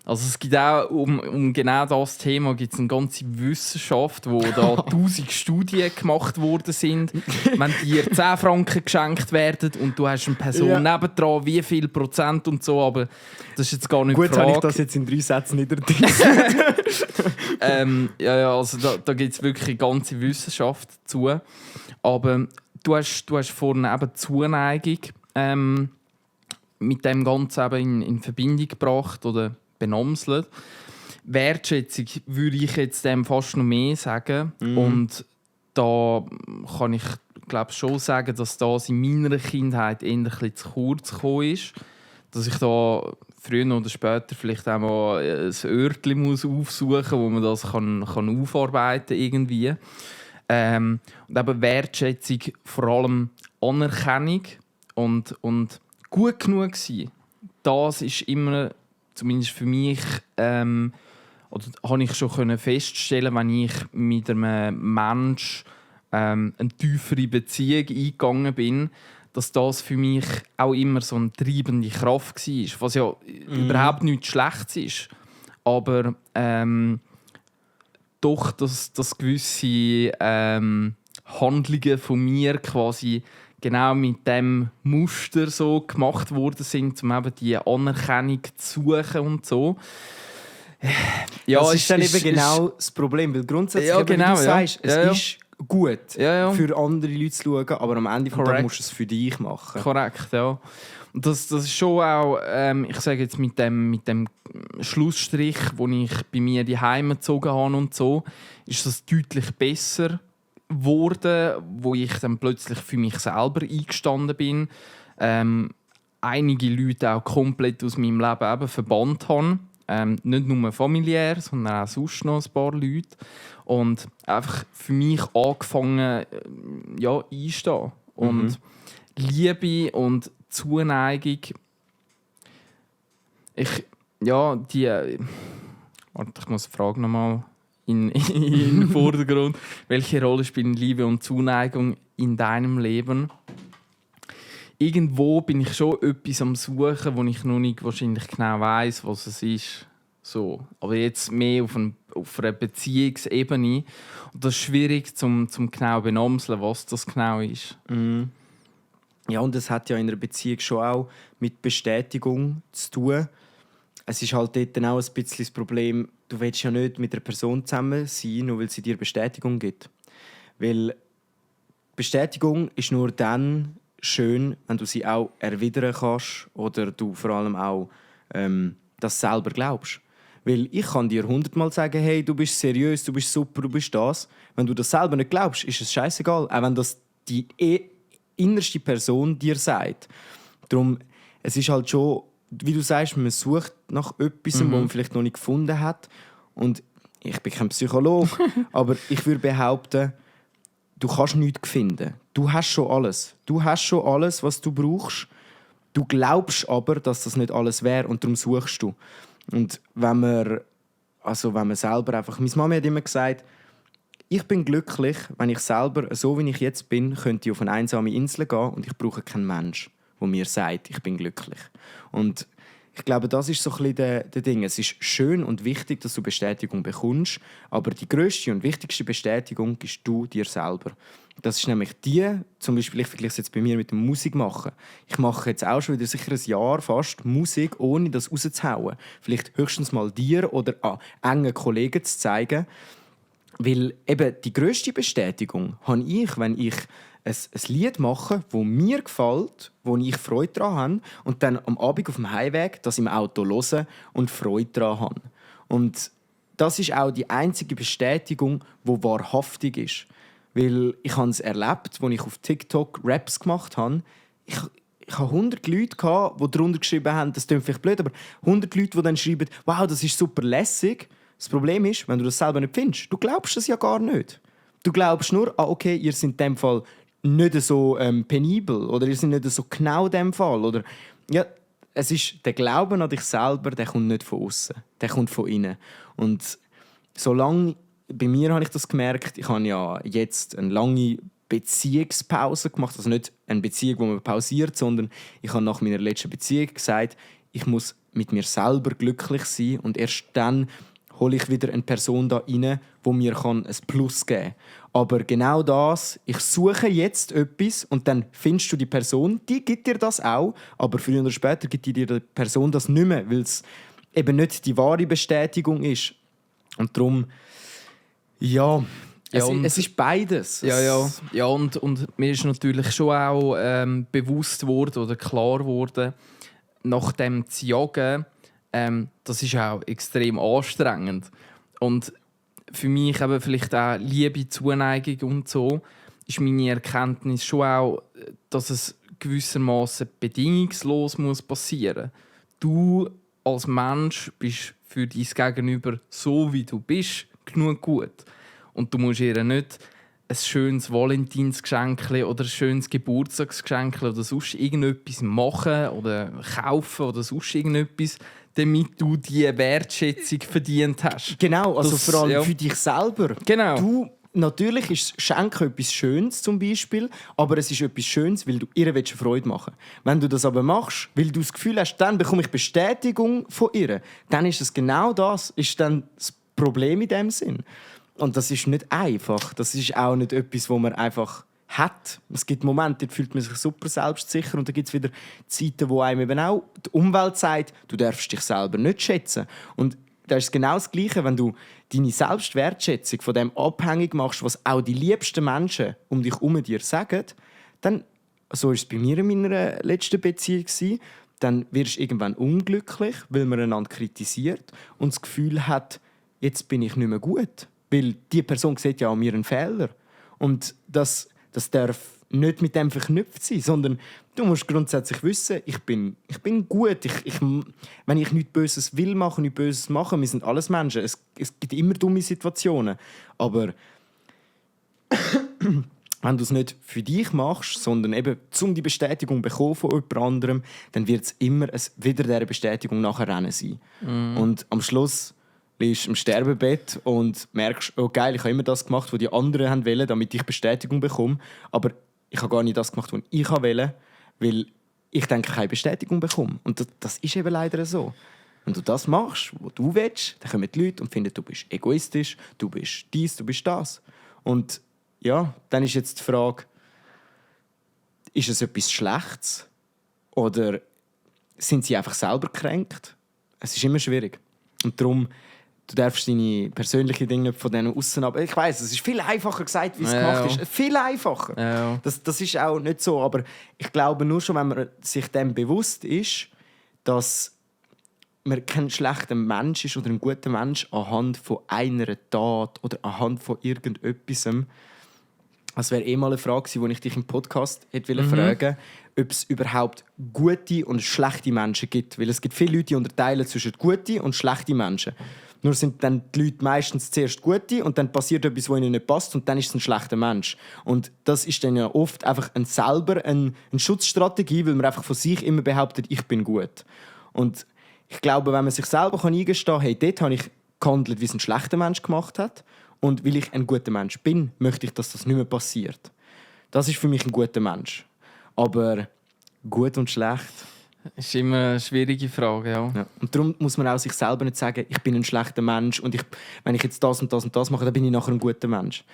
Also es gibt auch um genau das Thema gibt's eine ganze Wissenschaft, wo da 1000 Studien gemacht worden sind. Wenn dir 10 Franken geschenkt werden und du hast eine Person nebendran, wie viel Prozent und so, aber das ist jetzt gar nicht die Frage. Gut, habe ich das jetzt in 3 Sätzen niedergeschrieben. Also da gibt es wirklich eine ganze Wissenschaft dazu. Aber du hast vorhin eben Zuneigung mit dem Ganzen eben in Verbindung gebracht oder benomselt. Wertschätzung würde ich jetzt dem fast noch mehr sagen. Und da kann ich glaube schon sagen, dass das in meiner Kindheit eher ein bisschen zu kurz gekommen ist. Dass ich da früher oder später vielleicht auch mal ein Örtchen aufsuchen muss, wo man das kann aufarbeiten irgendwie. Und eben Wertschätzung, vor allem Anerkennung und gut genug sein. Das ist immer, zumindest für mich, oder habe ich schon feststellen, wenn ich mit einem Menschen eine tiefere Beziehung eingegangen bin, dass das für mich auch immer so eine treibende Kraft war. Was ja überhaupt nichts Schlechtes ist. Aber doch, dass gewisse Handlungen von mir quasi genau mit dem Muster so gemacht worden sind, um eben die Anerkennung zu suchen und so. Ja, das ist dann eben genau das Problem, weil grundsätzlich, wie du sagst, es ist gut, für andere Leute zu schauen, aber am Ende des Tages musst du es für dich machen. Korrekt, ja. Und das ist schon auch, ich sage jetzt mit dem Schlussstrich, wo ich bei mir die Heime gezogen habe und so, ist das deutlich besser geworden, wo ich dann plötzlich für mich selber eingestanden bin. Einige Leute auch komplett aus meinem Leben eben verbannt habe. Nicht nur familiär, sondern auch sonst noch ein paar Leute. Und einfach für mich angefangen, einstehen. Und Liebe und Zuneigung. Ich muss die Frage nochmal in den Vordergrund. Welche Rolle spielen Liebe und Zuneigung in deinem Leben? Irgendwo bin ich schon etwas am Suchen, wo ich noch nicht wahrscheinlich genau weiss, was es ist. So. Aber jetzt mehr auf einer Beziehungsebene. Und das ist schwierig zum genau benamseln, was das genau ist. Ja, und es hat ja in einer Beziehung schon auch mit Bestätigung zu tun. Es ist halt dort dann auch ein bisschen das Problem, du willst ja nicht mit einer Person zusammen sein, nur weil sie dir Bestätigung gibt. Weil Bestätigung ist nur dann schön, wenn du sie auch erwidern kannst oder du vor allem auch das selber glaubst. Weil ich kann dir 100-mal sagen, hey, du bist seriös, du bist super, du bist das. Wenn du das selber nicht glaubst, ist es scheißegal. Auch wenn das die innerste Person dir sagt. Darum, es ist halt schon, wie du sagst, man sucht nach etwas, was man vielleicht noch nicht gefunden hat. Und ich bin kein Psychologe, aber ich würde behaupten, du kannst nichts finden. Du hast schon alles. Du hast schon alles, was du brauchst. Du glaubst aber, dass das nicht alles wäre und darum suchst du. Und wenn man selber einfach... Meine Mama hat immer gesagt, ich bin glücklich, wenn ich selber, so wie ich jetzt bin, könnte ich auf eine einsame Insel gehen und ich brauche keinen Mensch, der mir sagt, ich bin glücklich. Und ich glaube, das ist so ein bisschen der Ding. Es ist schön und wichtig, dass du Bestätigung bekommst, aber die grösste und wichtigste Bestätigung gibst du dir selber. Das ist nämlich zum Beispiel, ich vergleiche es jetzt bei mir mit dem Musikmachen. Ich mache jetzt auch schon wieder sicher ein Jahr fast Musik, ohne das rauszuhauen. Vielleicht höchstens mal dir oder engen Kollegen zu zeigen. Weil eben die grösste Bestätigung habe ich, wenn ich ein Lied mache, das mir gefällt, wo ich Freude daran habe und dann am Abend auf dem Heimweg das im Auto höre und Freude daran habe. Und das ist auch die einzige Bestätigung, die wahrhaftig ist. Weil ich habe es erlebt, als ich auf TikTok Raps gemacht habe. Ich hatte 100 Leute, die darunter geschrieben haben, das klingt vielleicht blöd, aber 100 Leute, die dann schreiben, wow, das ist super lässig. Das Problem ist, wenn du das selber nicht findest, du glaubst das ja gar nicht. Du glaubst nur, okay, ihr seid in dem Fall nicht so penibel oder ihr seid nicht so genau in dem Fall. Oder, ja, es ist der Glauben an dich selber, der kommt nicht von außen, der kommt von innen. Und solange, bei mir habe ich das gemerkt, ich habe ja jetzt eine lange Beziehungspause gemacht, also nicht eine Beziehung, wo man pausiert, sondern ich habe nach meiner letzten Beziehung gesagt, ich muss mit mir selber glücklich sein und erst dann hole ich wieder eine Person da rein, die mir ein Plus geben kann. Aber genau das, ich suche jetzt etwas und dann findest du die Person, die gibt dir das auch, aber früher oder später gibt dir die Person das nicht mehr, weil es eben nicht die wahre Bestätigung ist. Und darum, ja, es ist beides. Ja, und mir ist natürlich schon auch bewusst worden oder klar geworden, nach dem zu jagen, das ist auch extrem anstrengend. Und für mich eben vielleicht auch Liebe, Zuneigung und so, ist meine Erkenntnis schon auch, dass es gewissermaßen bedingungslos passieren muss. Du als Mensch bist für dein Gegenüber so, wie du bist, genug gut. Und du musst ihr nicht ein schönes Valentinsgeschenk oder ein schönes Geburtstagsgeschenk oder sonst irgendetwas machen oder kaufen oder sonst irgendetwas, damit du diese Wertschätzung verdient hast. Genau, also vor allem für dich selber. Genau. Natürlich ist Schenken etwas Schönes zum Beispiel, aber es ist etwas Schönes, weil du ihr eine Freude machen willst. Wenn du das aber machst, weil du das Gefühl hast, dann bekomme ich Bestätigung von ihr, dann ist es genau das, ist dann das Problem in dem Sinn. Und das ist nicht einfach. Das ist auch nicht etwas, wo man einfach hat. Es gibt Momente, da fühlt man sich super selbstsicher und dann gibt es wieder Zeiten, wo einem eben auch die Umwelt sagt, du darfst dich selber nicht schätzen. Und da ist genau das Gleiche, wenn du deine Selbstwertschätzung von dem abhängig machst, was auch die liebsten Menschen um dich herum dir sagen, dann, so war es bei mir in meiner letzten Beziehung, dann wirst du irgendwann unglücklich, weil man einander kritisiert und das Gefühl hat, jetzt bin ich nicht mehr gut. Weil die Person sieht ja an mir einen Fehler. Und das darf nicht mit dem verknüpft sein, sondern du musst grundsätzlich wissen, ich bin gut. Wenn ich nichts Böses will machen, nichts Böses machen, wir sind alles Menschen. Es gibt immer dumme Situationen. Aber wenn du es nicht für dich machst, sondern eben um die Bestätigung zu bekommen von jemand anderem, dann wird es immer wieder dieser Bestätigung nachher rennen sein. Und am Schluss liegst im Sterbebett und merkst, oh geil, ich habe immer das gemacht, was die anderen wollten, damit ich Bestätigung bekomme. Aber ich habe gar nicht das gemacht, was ich wollte, weil ich denke, keine Bestätigung bekomme. Und das ist eben leider so. Wenn du das machst, was du willst, dann kommen die Leute und finden, du bist egoistisch, du bist dies, du bist das. Und ja, dann ist jetzt die Frage, ist es etwas Schlechtes? Oder sind sie einfach selber gekränkt? Es ist immer schwierig. Und darum, du darfst deine persönlichen Dinge von denen aussen ab. Ich weiss, es ist viel einfacher gesagt, wie es gemacht ist. Viel einfacher. Ja. Das ist auch nicht so. Aber ich glaube, nur schon, wenn man sich dem bewusst ist, dass man kein schlechter Mensch ist oder ein guter Mensch anhand von einer Tat oder anhand von irgendetwas. Das wäre mal eine Frage, die ich dich im Podcast hätte fragen, ob es überhaupt gute und schlechte Menschen gibt. Weil es gibt viele Leute, die unterteilen zwischen gute und schlechte Menschen. Nur sind dann die Leute meistens zuerst gute und dann passiert etwas, was ihnen nicht passt und dann ist es ein schlechter Mensch. Und das ist dann ja oft einfach eine Schutzstrategie, weil man einfach von sich immer behauptet, ich bin gut. Und ich glaube, wenn man sich selber eingestehen kann, hey, dort habe ich gehandelt, wie es ein schlechter Mensch gemacht hat. Und weil ich ein guter Mensch bin, möchte ich, dass das nicht mehr passiert. Das ist für mich ein guter Mensch. Aber gut und schlecht. Das ist immer eine schwierige Frage, ja. Ja. Und darum muss man auch sich selber nicht sagen, ich bin ein schlechter Mensch und wenn ich jetzt das und das und das mache, dann bin ich nachher ein guter Mensch.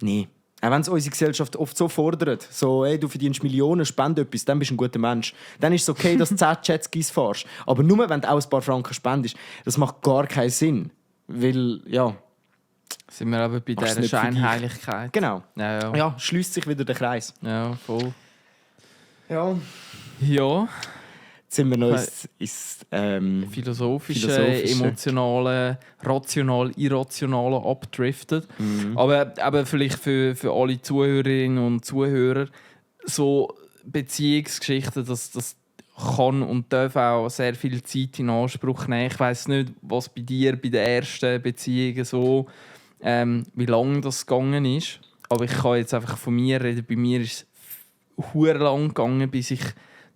Nee. Auch wenn es unsere Gesellschaft oft so fordert, so, hey, du verdienst Millionen, spende etwas, dann bist du ein guter Mensch. Dann ist es okay, dass du 10 Jetskis fährst. Aber nur, wenn du auch ein paar Franken spendest, das macht gar keinen Sinn. Weil, ja... Sind wir aber bei dieser Scheinheiligkeit. Genau. Ja. Ja, schließt sich wieder der Kreis. Ja, voll. Ja. Ja. Jetzt sind wir noch ins philosophische, emotionale, rational-irrationale abdriftet. Aber vielleicht für alle Zuhörerinnen und Zuhörer so Beziehungsgeschichten, das kann und darf auch sehr viel Zeit in Anspruch nehmen. Ich weiss nicht, was bei dir bei den ersten Beziehungen so, wie lange das gegangen ist. Aber ich kann jetzt einfach von mir reden. Bei mir ist es sehr lang gegangen, bis ich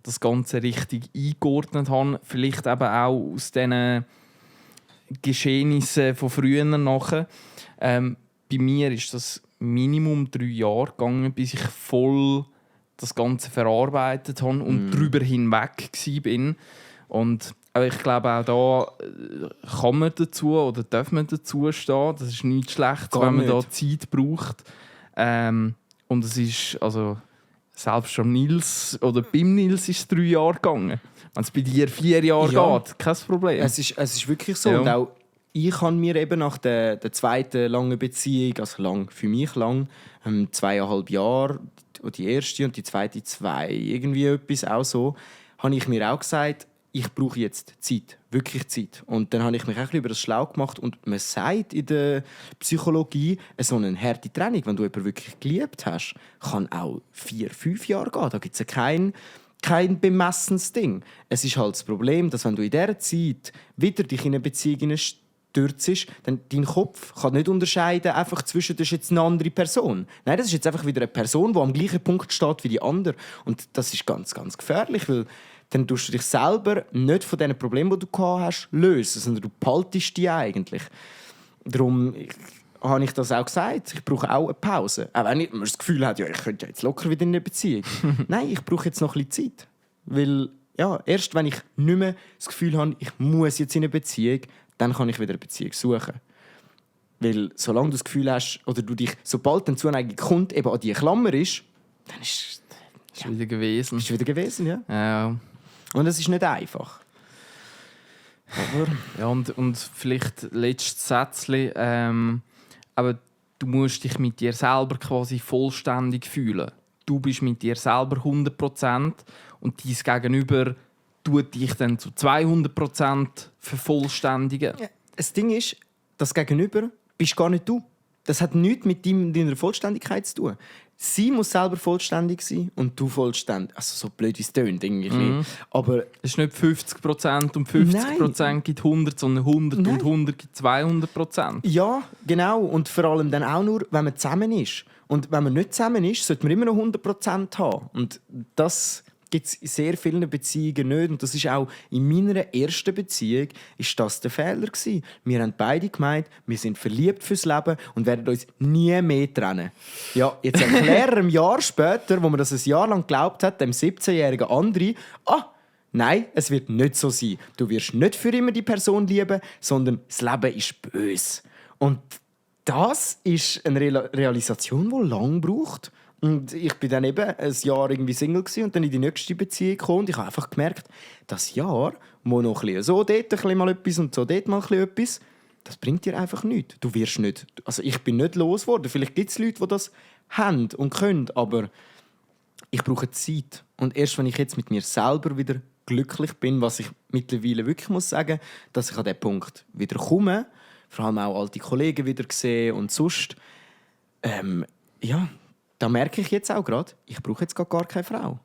das Ganze richtig eingeordnet habe. Vielleicht eben auch aus diesen Geschehnissen von früher nachher. Bei mir ist das Minimum 3 Jahre gegangen, bis ich voll das Ganze verarbeitet habe und darüber hinweg war. Und ich glaube, auch da kann man dazu oder darf man dazu stehen. Das ist nichts Schlechtes, wenn man da Zeit braucht. Und es ist, also, selbst schon Nils oder beim Nils ist es 3 Jahre gegangen. Wenn es bei dir 4 Jahre geht, kein Problem. Es ist wirklich so. Ja. Und auch ich habe mir eben nach der zweiten langen Beziehung, also lang, für mich lang, 2,5 Jahre, die erste und die zweite 2, irgendwie etwas auch so, habe ich mir auch gesagt, ich brauche jetzt Zeit, wirklich Zeit. Und dann habe ich mich auch über das schlau gemacht und man sagt in der Psychologie, so eine harte Trennung, wenn du jemanden wirklich geliebt hast, kann auch 4-5 Jahre gehen. Da gibt es kein bemessenes Ding. Es ist halt das Problem, dass wenn du in dieser Zeit wieder dich in eine Beziehung stürzt, dann dein Kopf kann nicht unterscheiden, einfach zwischen, das ist jetzt eine andere Person. Nein, das ist jetzt einfach wieder eine Person, die am gleichen Punkt steht wie die andere. Und das ist ganz, ganz gefährlich, weil dann tust du dich selber nicht von den Problemen, die du gehabt hast, lösen, sondern du behaltest die eigentlich. Darum habe ich das auch gesagt. Ich brauche auch eine Pause. Auch wenn man das Gefühl hat, ja, ich könnte jetzt locker wieder in eine Beziehung. Nein, ich brauche jetzt noch ein bisschen Zeit. Weil, ja, erst wenn ich nicht mehr das Gefühl habe, ich muss jetzt in eine Beziehung, dann kann ich wieder eine Beziehung suchen. Weil solange du das Gefühl hast, oder du dich, sobald eine Zuneigung kommt, eben an die Klammer ist, dann ist es wieder gewesen. Ist wieder gewesen, ja. Ja. Und es ist nicht einfach. Aber ja, und vielleicht letztes Sätzchen. Aber du musst dich mit dir selber quasi vollständig fühlen. Du bist mit dir selber 100% und dein Gegenüber tut dich dann zu 200% vervollständigen. Ja, das Ding ist, das Gegenüber bist gar nicht du. Das hat nichts mit deiner Vollständigkeit zu tun. Sie muss selber vollständig sein und du vollständig. Also so blöd wie es tönt, irgendwie. Aber es ist nicht 50% und 50% gibt 100, sondern 100 und 100 gibt 200%. Ja, genau. Und vor allem dann auch nur, wenn man zusammen ist. Und wenn man nicht zusammen ist, sollte man immer noch 100% haben. Und das gibt es in sehr vielen Beziehungen nicht. Und das ist auch in meiner ersten Beziehung ist das der Fehler gewesen. Wir haben beide gemeint, wir sind verliebt fürs Leben und werden uns nie mehr trennen. Ja, jetzt erklären ein Jahr später, wo man das ein Jahr lang geglaubt hat, dem 17-jährigen André, nein, es wird nicht so sein. Du wirst nicht für immer die Person lieben, sondern das Leben ist böse. Und das ist eine Realisation, die lange braucht. Und ich bin dann eben ein Jahr irgendwie Single und dann in die nächste Beziehung gekommen. Und ich habe einfach gemerkt, das Jahr, wo noch ein bisschen so dort ein bisschen mal etwas und so dort mal ein bisschen etwas, das bringt dir einfach nichts. Du wirst nicht, also ich bin nicht losgeworden. Vielleicht gibt es Leute, die das haben und können, aber ich brauche Zeit. Und erst wenn ich jetzt mit mir selber wieder glücklich bin, was ich mittlerweile wirklich muss sagen, dass ich an diesen Punkt wieder komme, vor allem auch alte Kollegen wieder sehe und sonst, da merke ich jetzt auch gerade, ich brauche jetzt gar keine Frau.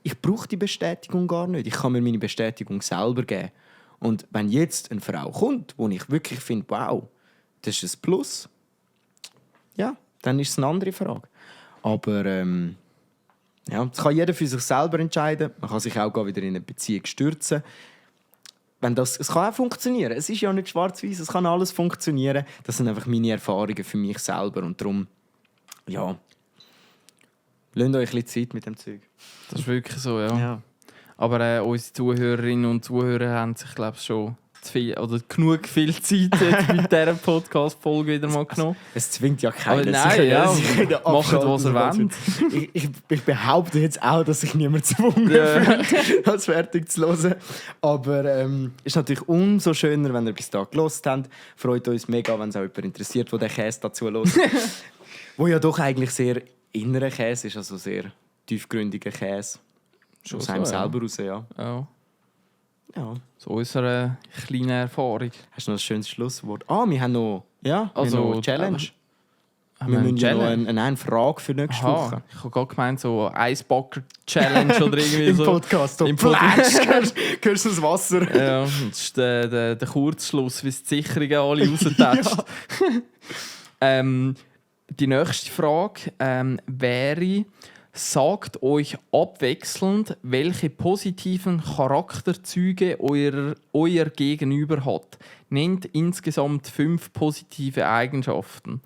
Ich brauche die Bestätigung gar nicht. Ich kann mir meine Bestätigung selber geben. Und wenn jetzt eine Frau kommt, wo ich wirklich finde, wow, das ist ein Plus, ja, dann ist es eine andere Frage. Aber das kann jeder für sich selber entscheiden. Man kann sich auch wieder in eine Beziehung stürzen. Es kann auch funktionieren. Es ist ja nicht schwarz-weiß, es kann alles funktionieren. Das sind einfach meine Erfahrungen für mich selber. Und darum, ja, lasst euch ein bisschen Zeit mit dem Zeug. Das ist wirklich so, ja. Aber unsere Zuhörerinnen und Zuhörer haben sich, glaube ich, schon zu viel, oder genug viel Zeit jetzt mit dieser Podcast-Folge wieder mal genommen. Es zwingt ja keiner. Aber nein, ja, macht, was er will. Ich behaupte jetzt auch, dass sich niemand gezwungen fühlt, das fertig zu hören. Aber es ist natürlich umso schöner, wenn ihr bis da gehört habt. Freut uns mega, wenn es auch jemand interessiert, der den Käse dazu hört. Wo ja doch eigentlich sehr innerer Käse ist, also sehr tiefgründiger Käse. Schon aus so, einem selber raus, ja. Ja. So unsere kleine Erfahrung. Hast du noch ein schönes Schlusswort? Wir haben noch, wir haben noch eine Challenge. Wir müssen ja noch eine Frage für nächste Woche. Ich habe gerade gemeint, so Eisbacker-Challenge oder irgendwie Im so. Podcast. Im Podcast. Hörst du das Wasser? Ja, das ist der Kurzschluss, wie es die Sicherungen alle raustatscht. Die nächste Frage wäre: Sagt euch abwechselnd, welche positiven Charakterzüge euer Gegenüber hat. Nennt insgesamt 5 positive Eigenschaften.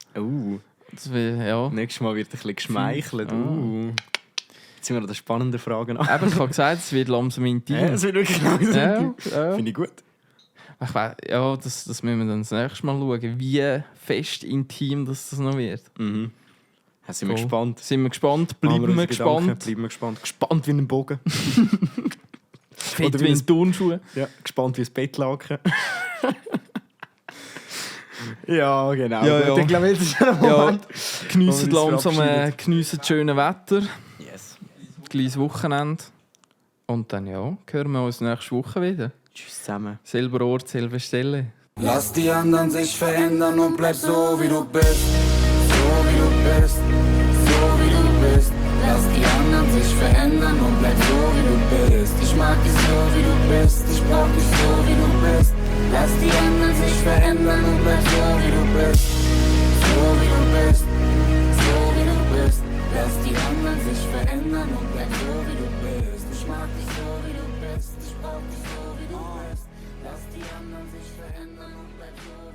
Das will, ja. Nächstes Mal wird ein bisschen geschmeichelt. Jetzt sind wir an den spannenden Fragen an. Aber ich habe gesagt, es wird langsam intim. Ja, es wird wirklich langsam intim. Ja. Finde ich gut. Ich weiss, ja, das müssen wir dann das nächste Mal schauen, wie fest intim das noch wird. Sind wir gespannt. Sind wir gespannt, bleiben wir gespannt. Gespannt wie ein Bogen. Fett wie ein Turnschuh. Ja, gespannt wie ein Bettlaken. Ja, genau. Ja. Ich glaube, jetzt ist der Moment. Geniessen langsam, geniessen das schöne Wetter. Yes. Kleines Wochenende. Und dann hören wir uns nächste Woche wieder. Tschüss zusammen. Selber Ort, selbe Stelle. Lass die anderen sich verändern und bleib so wie du bist. So wie du bist. So wie du bist. Lass die anderen sich verändern und bleib so wie du bist. Ich mag dich so wie du bist. Ich brauch dich so wie du bist. Lass die anderen sich verändern und bleib so wie du bist. So wie du bist. So wie du bist. Lass die anderen sich verändern und bleib so wie du bist. Ich mag dich so wie du bist. Ich brauch dich so wie du bist. Lass die anderen sich verändern und bleib so.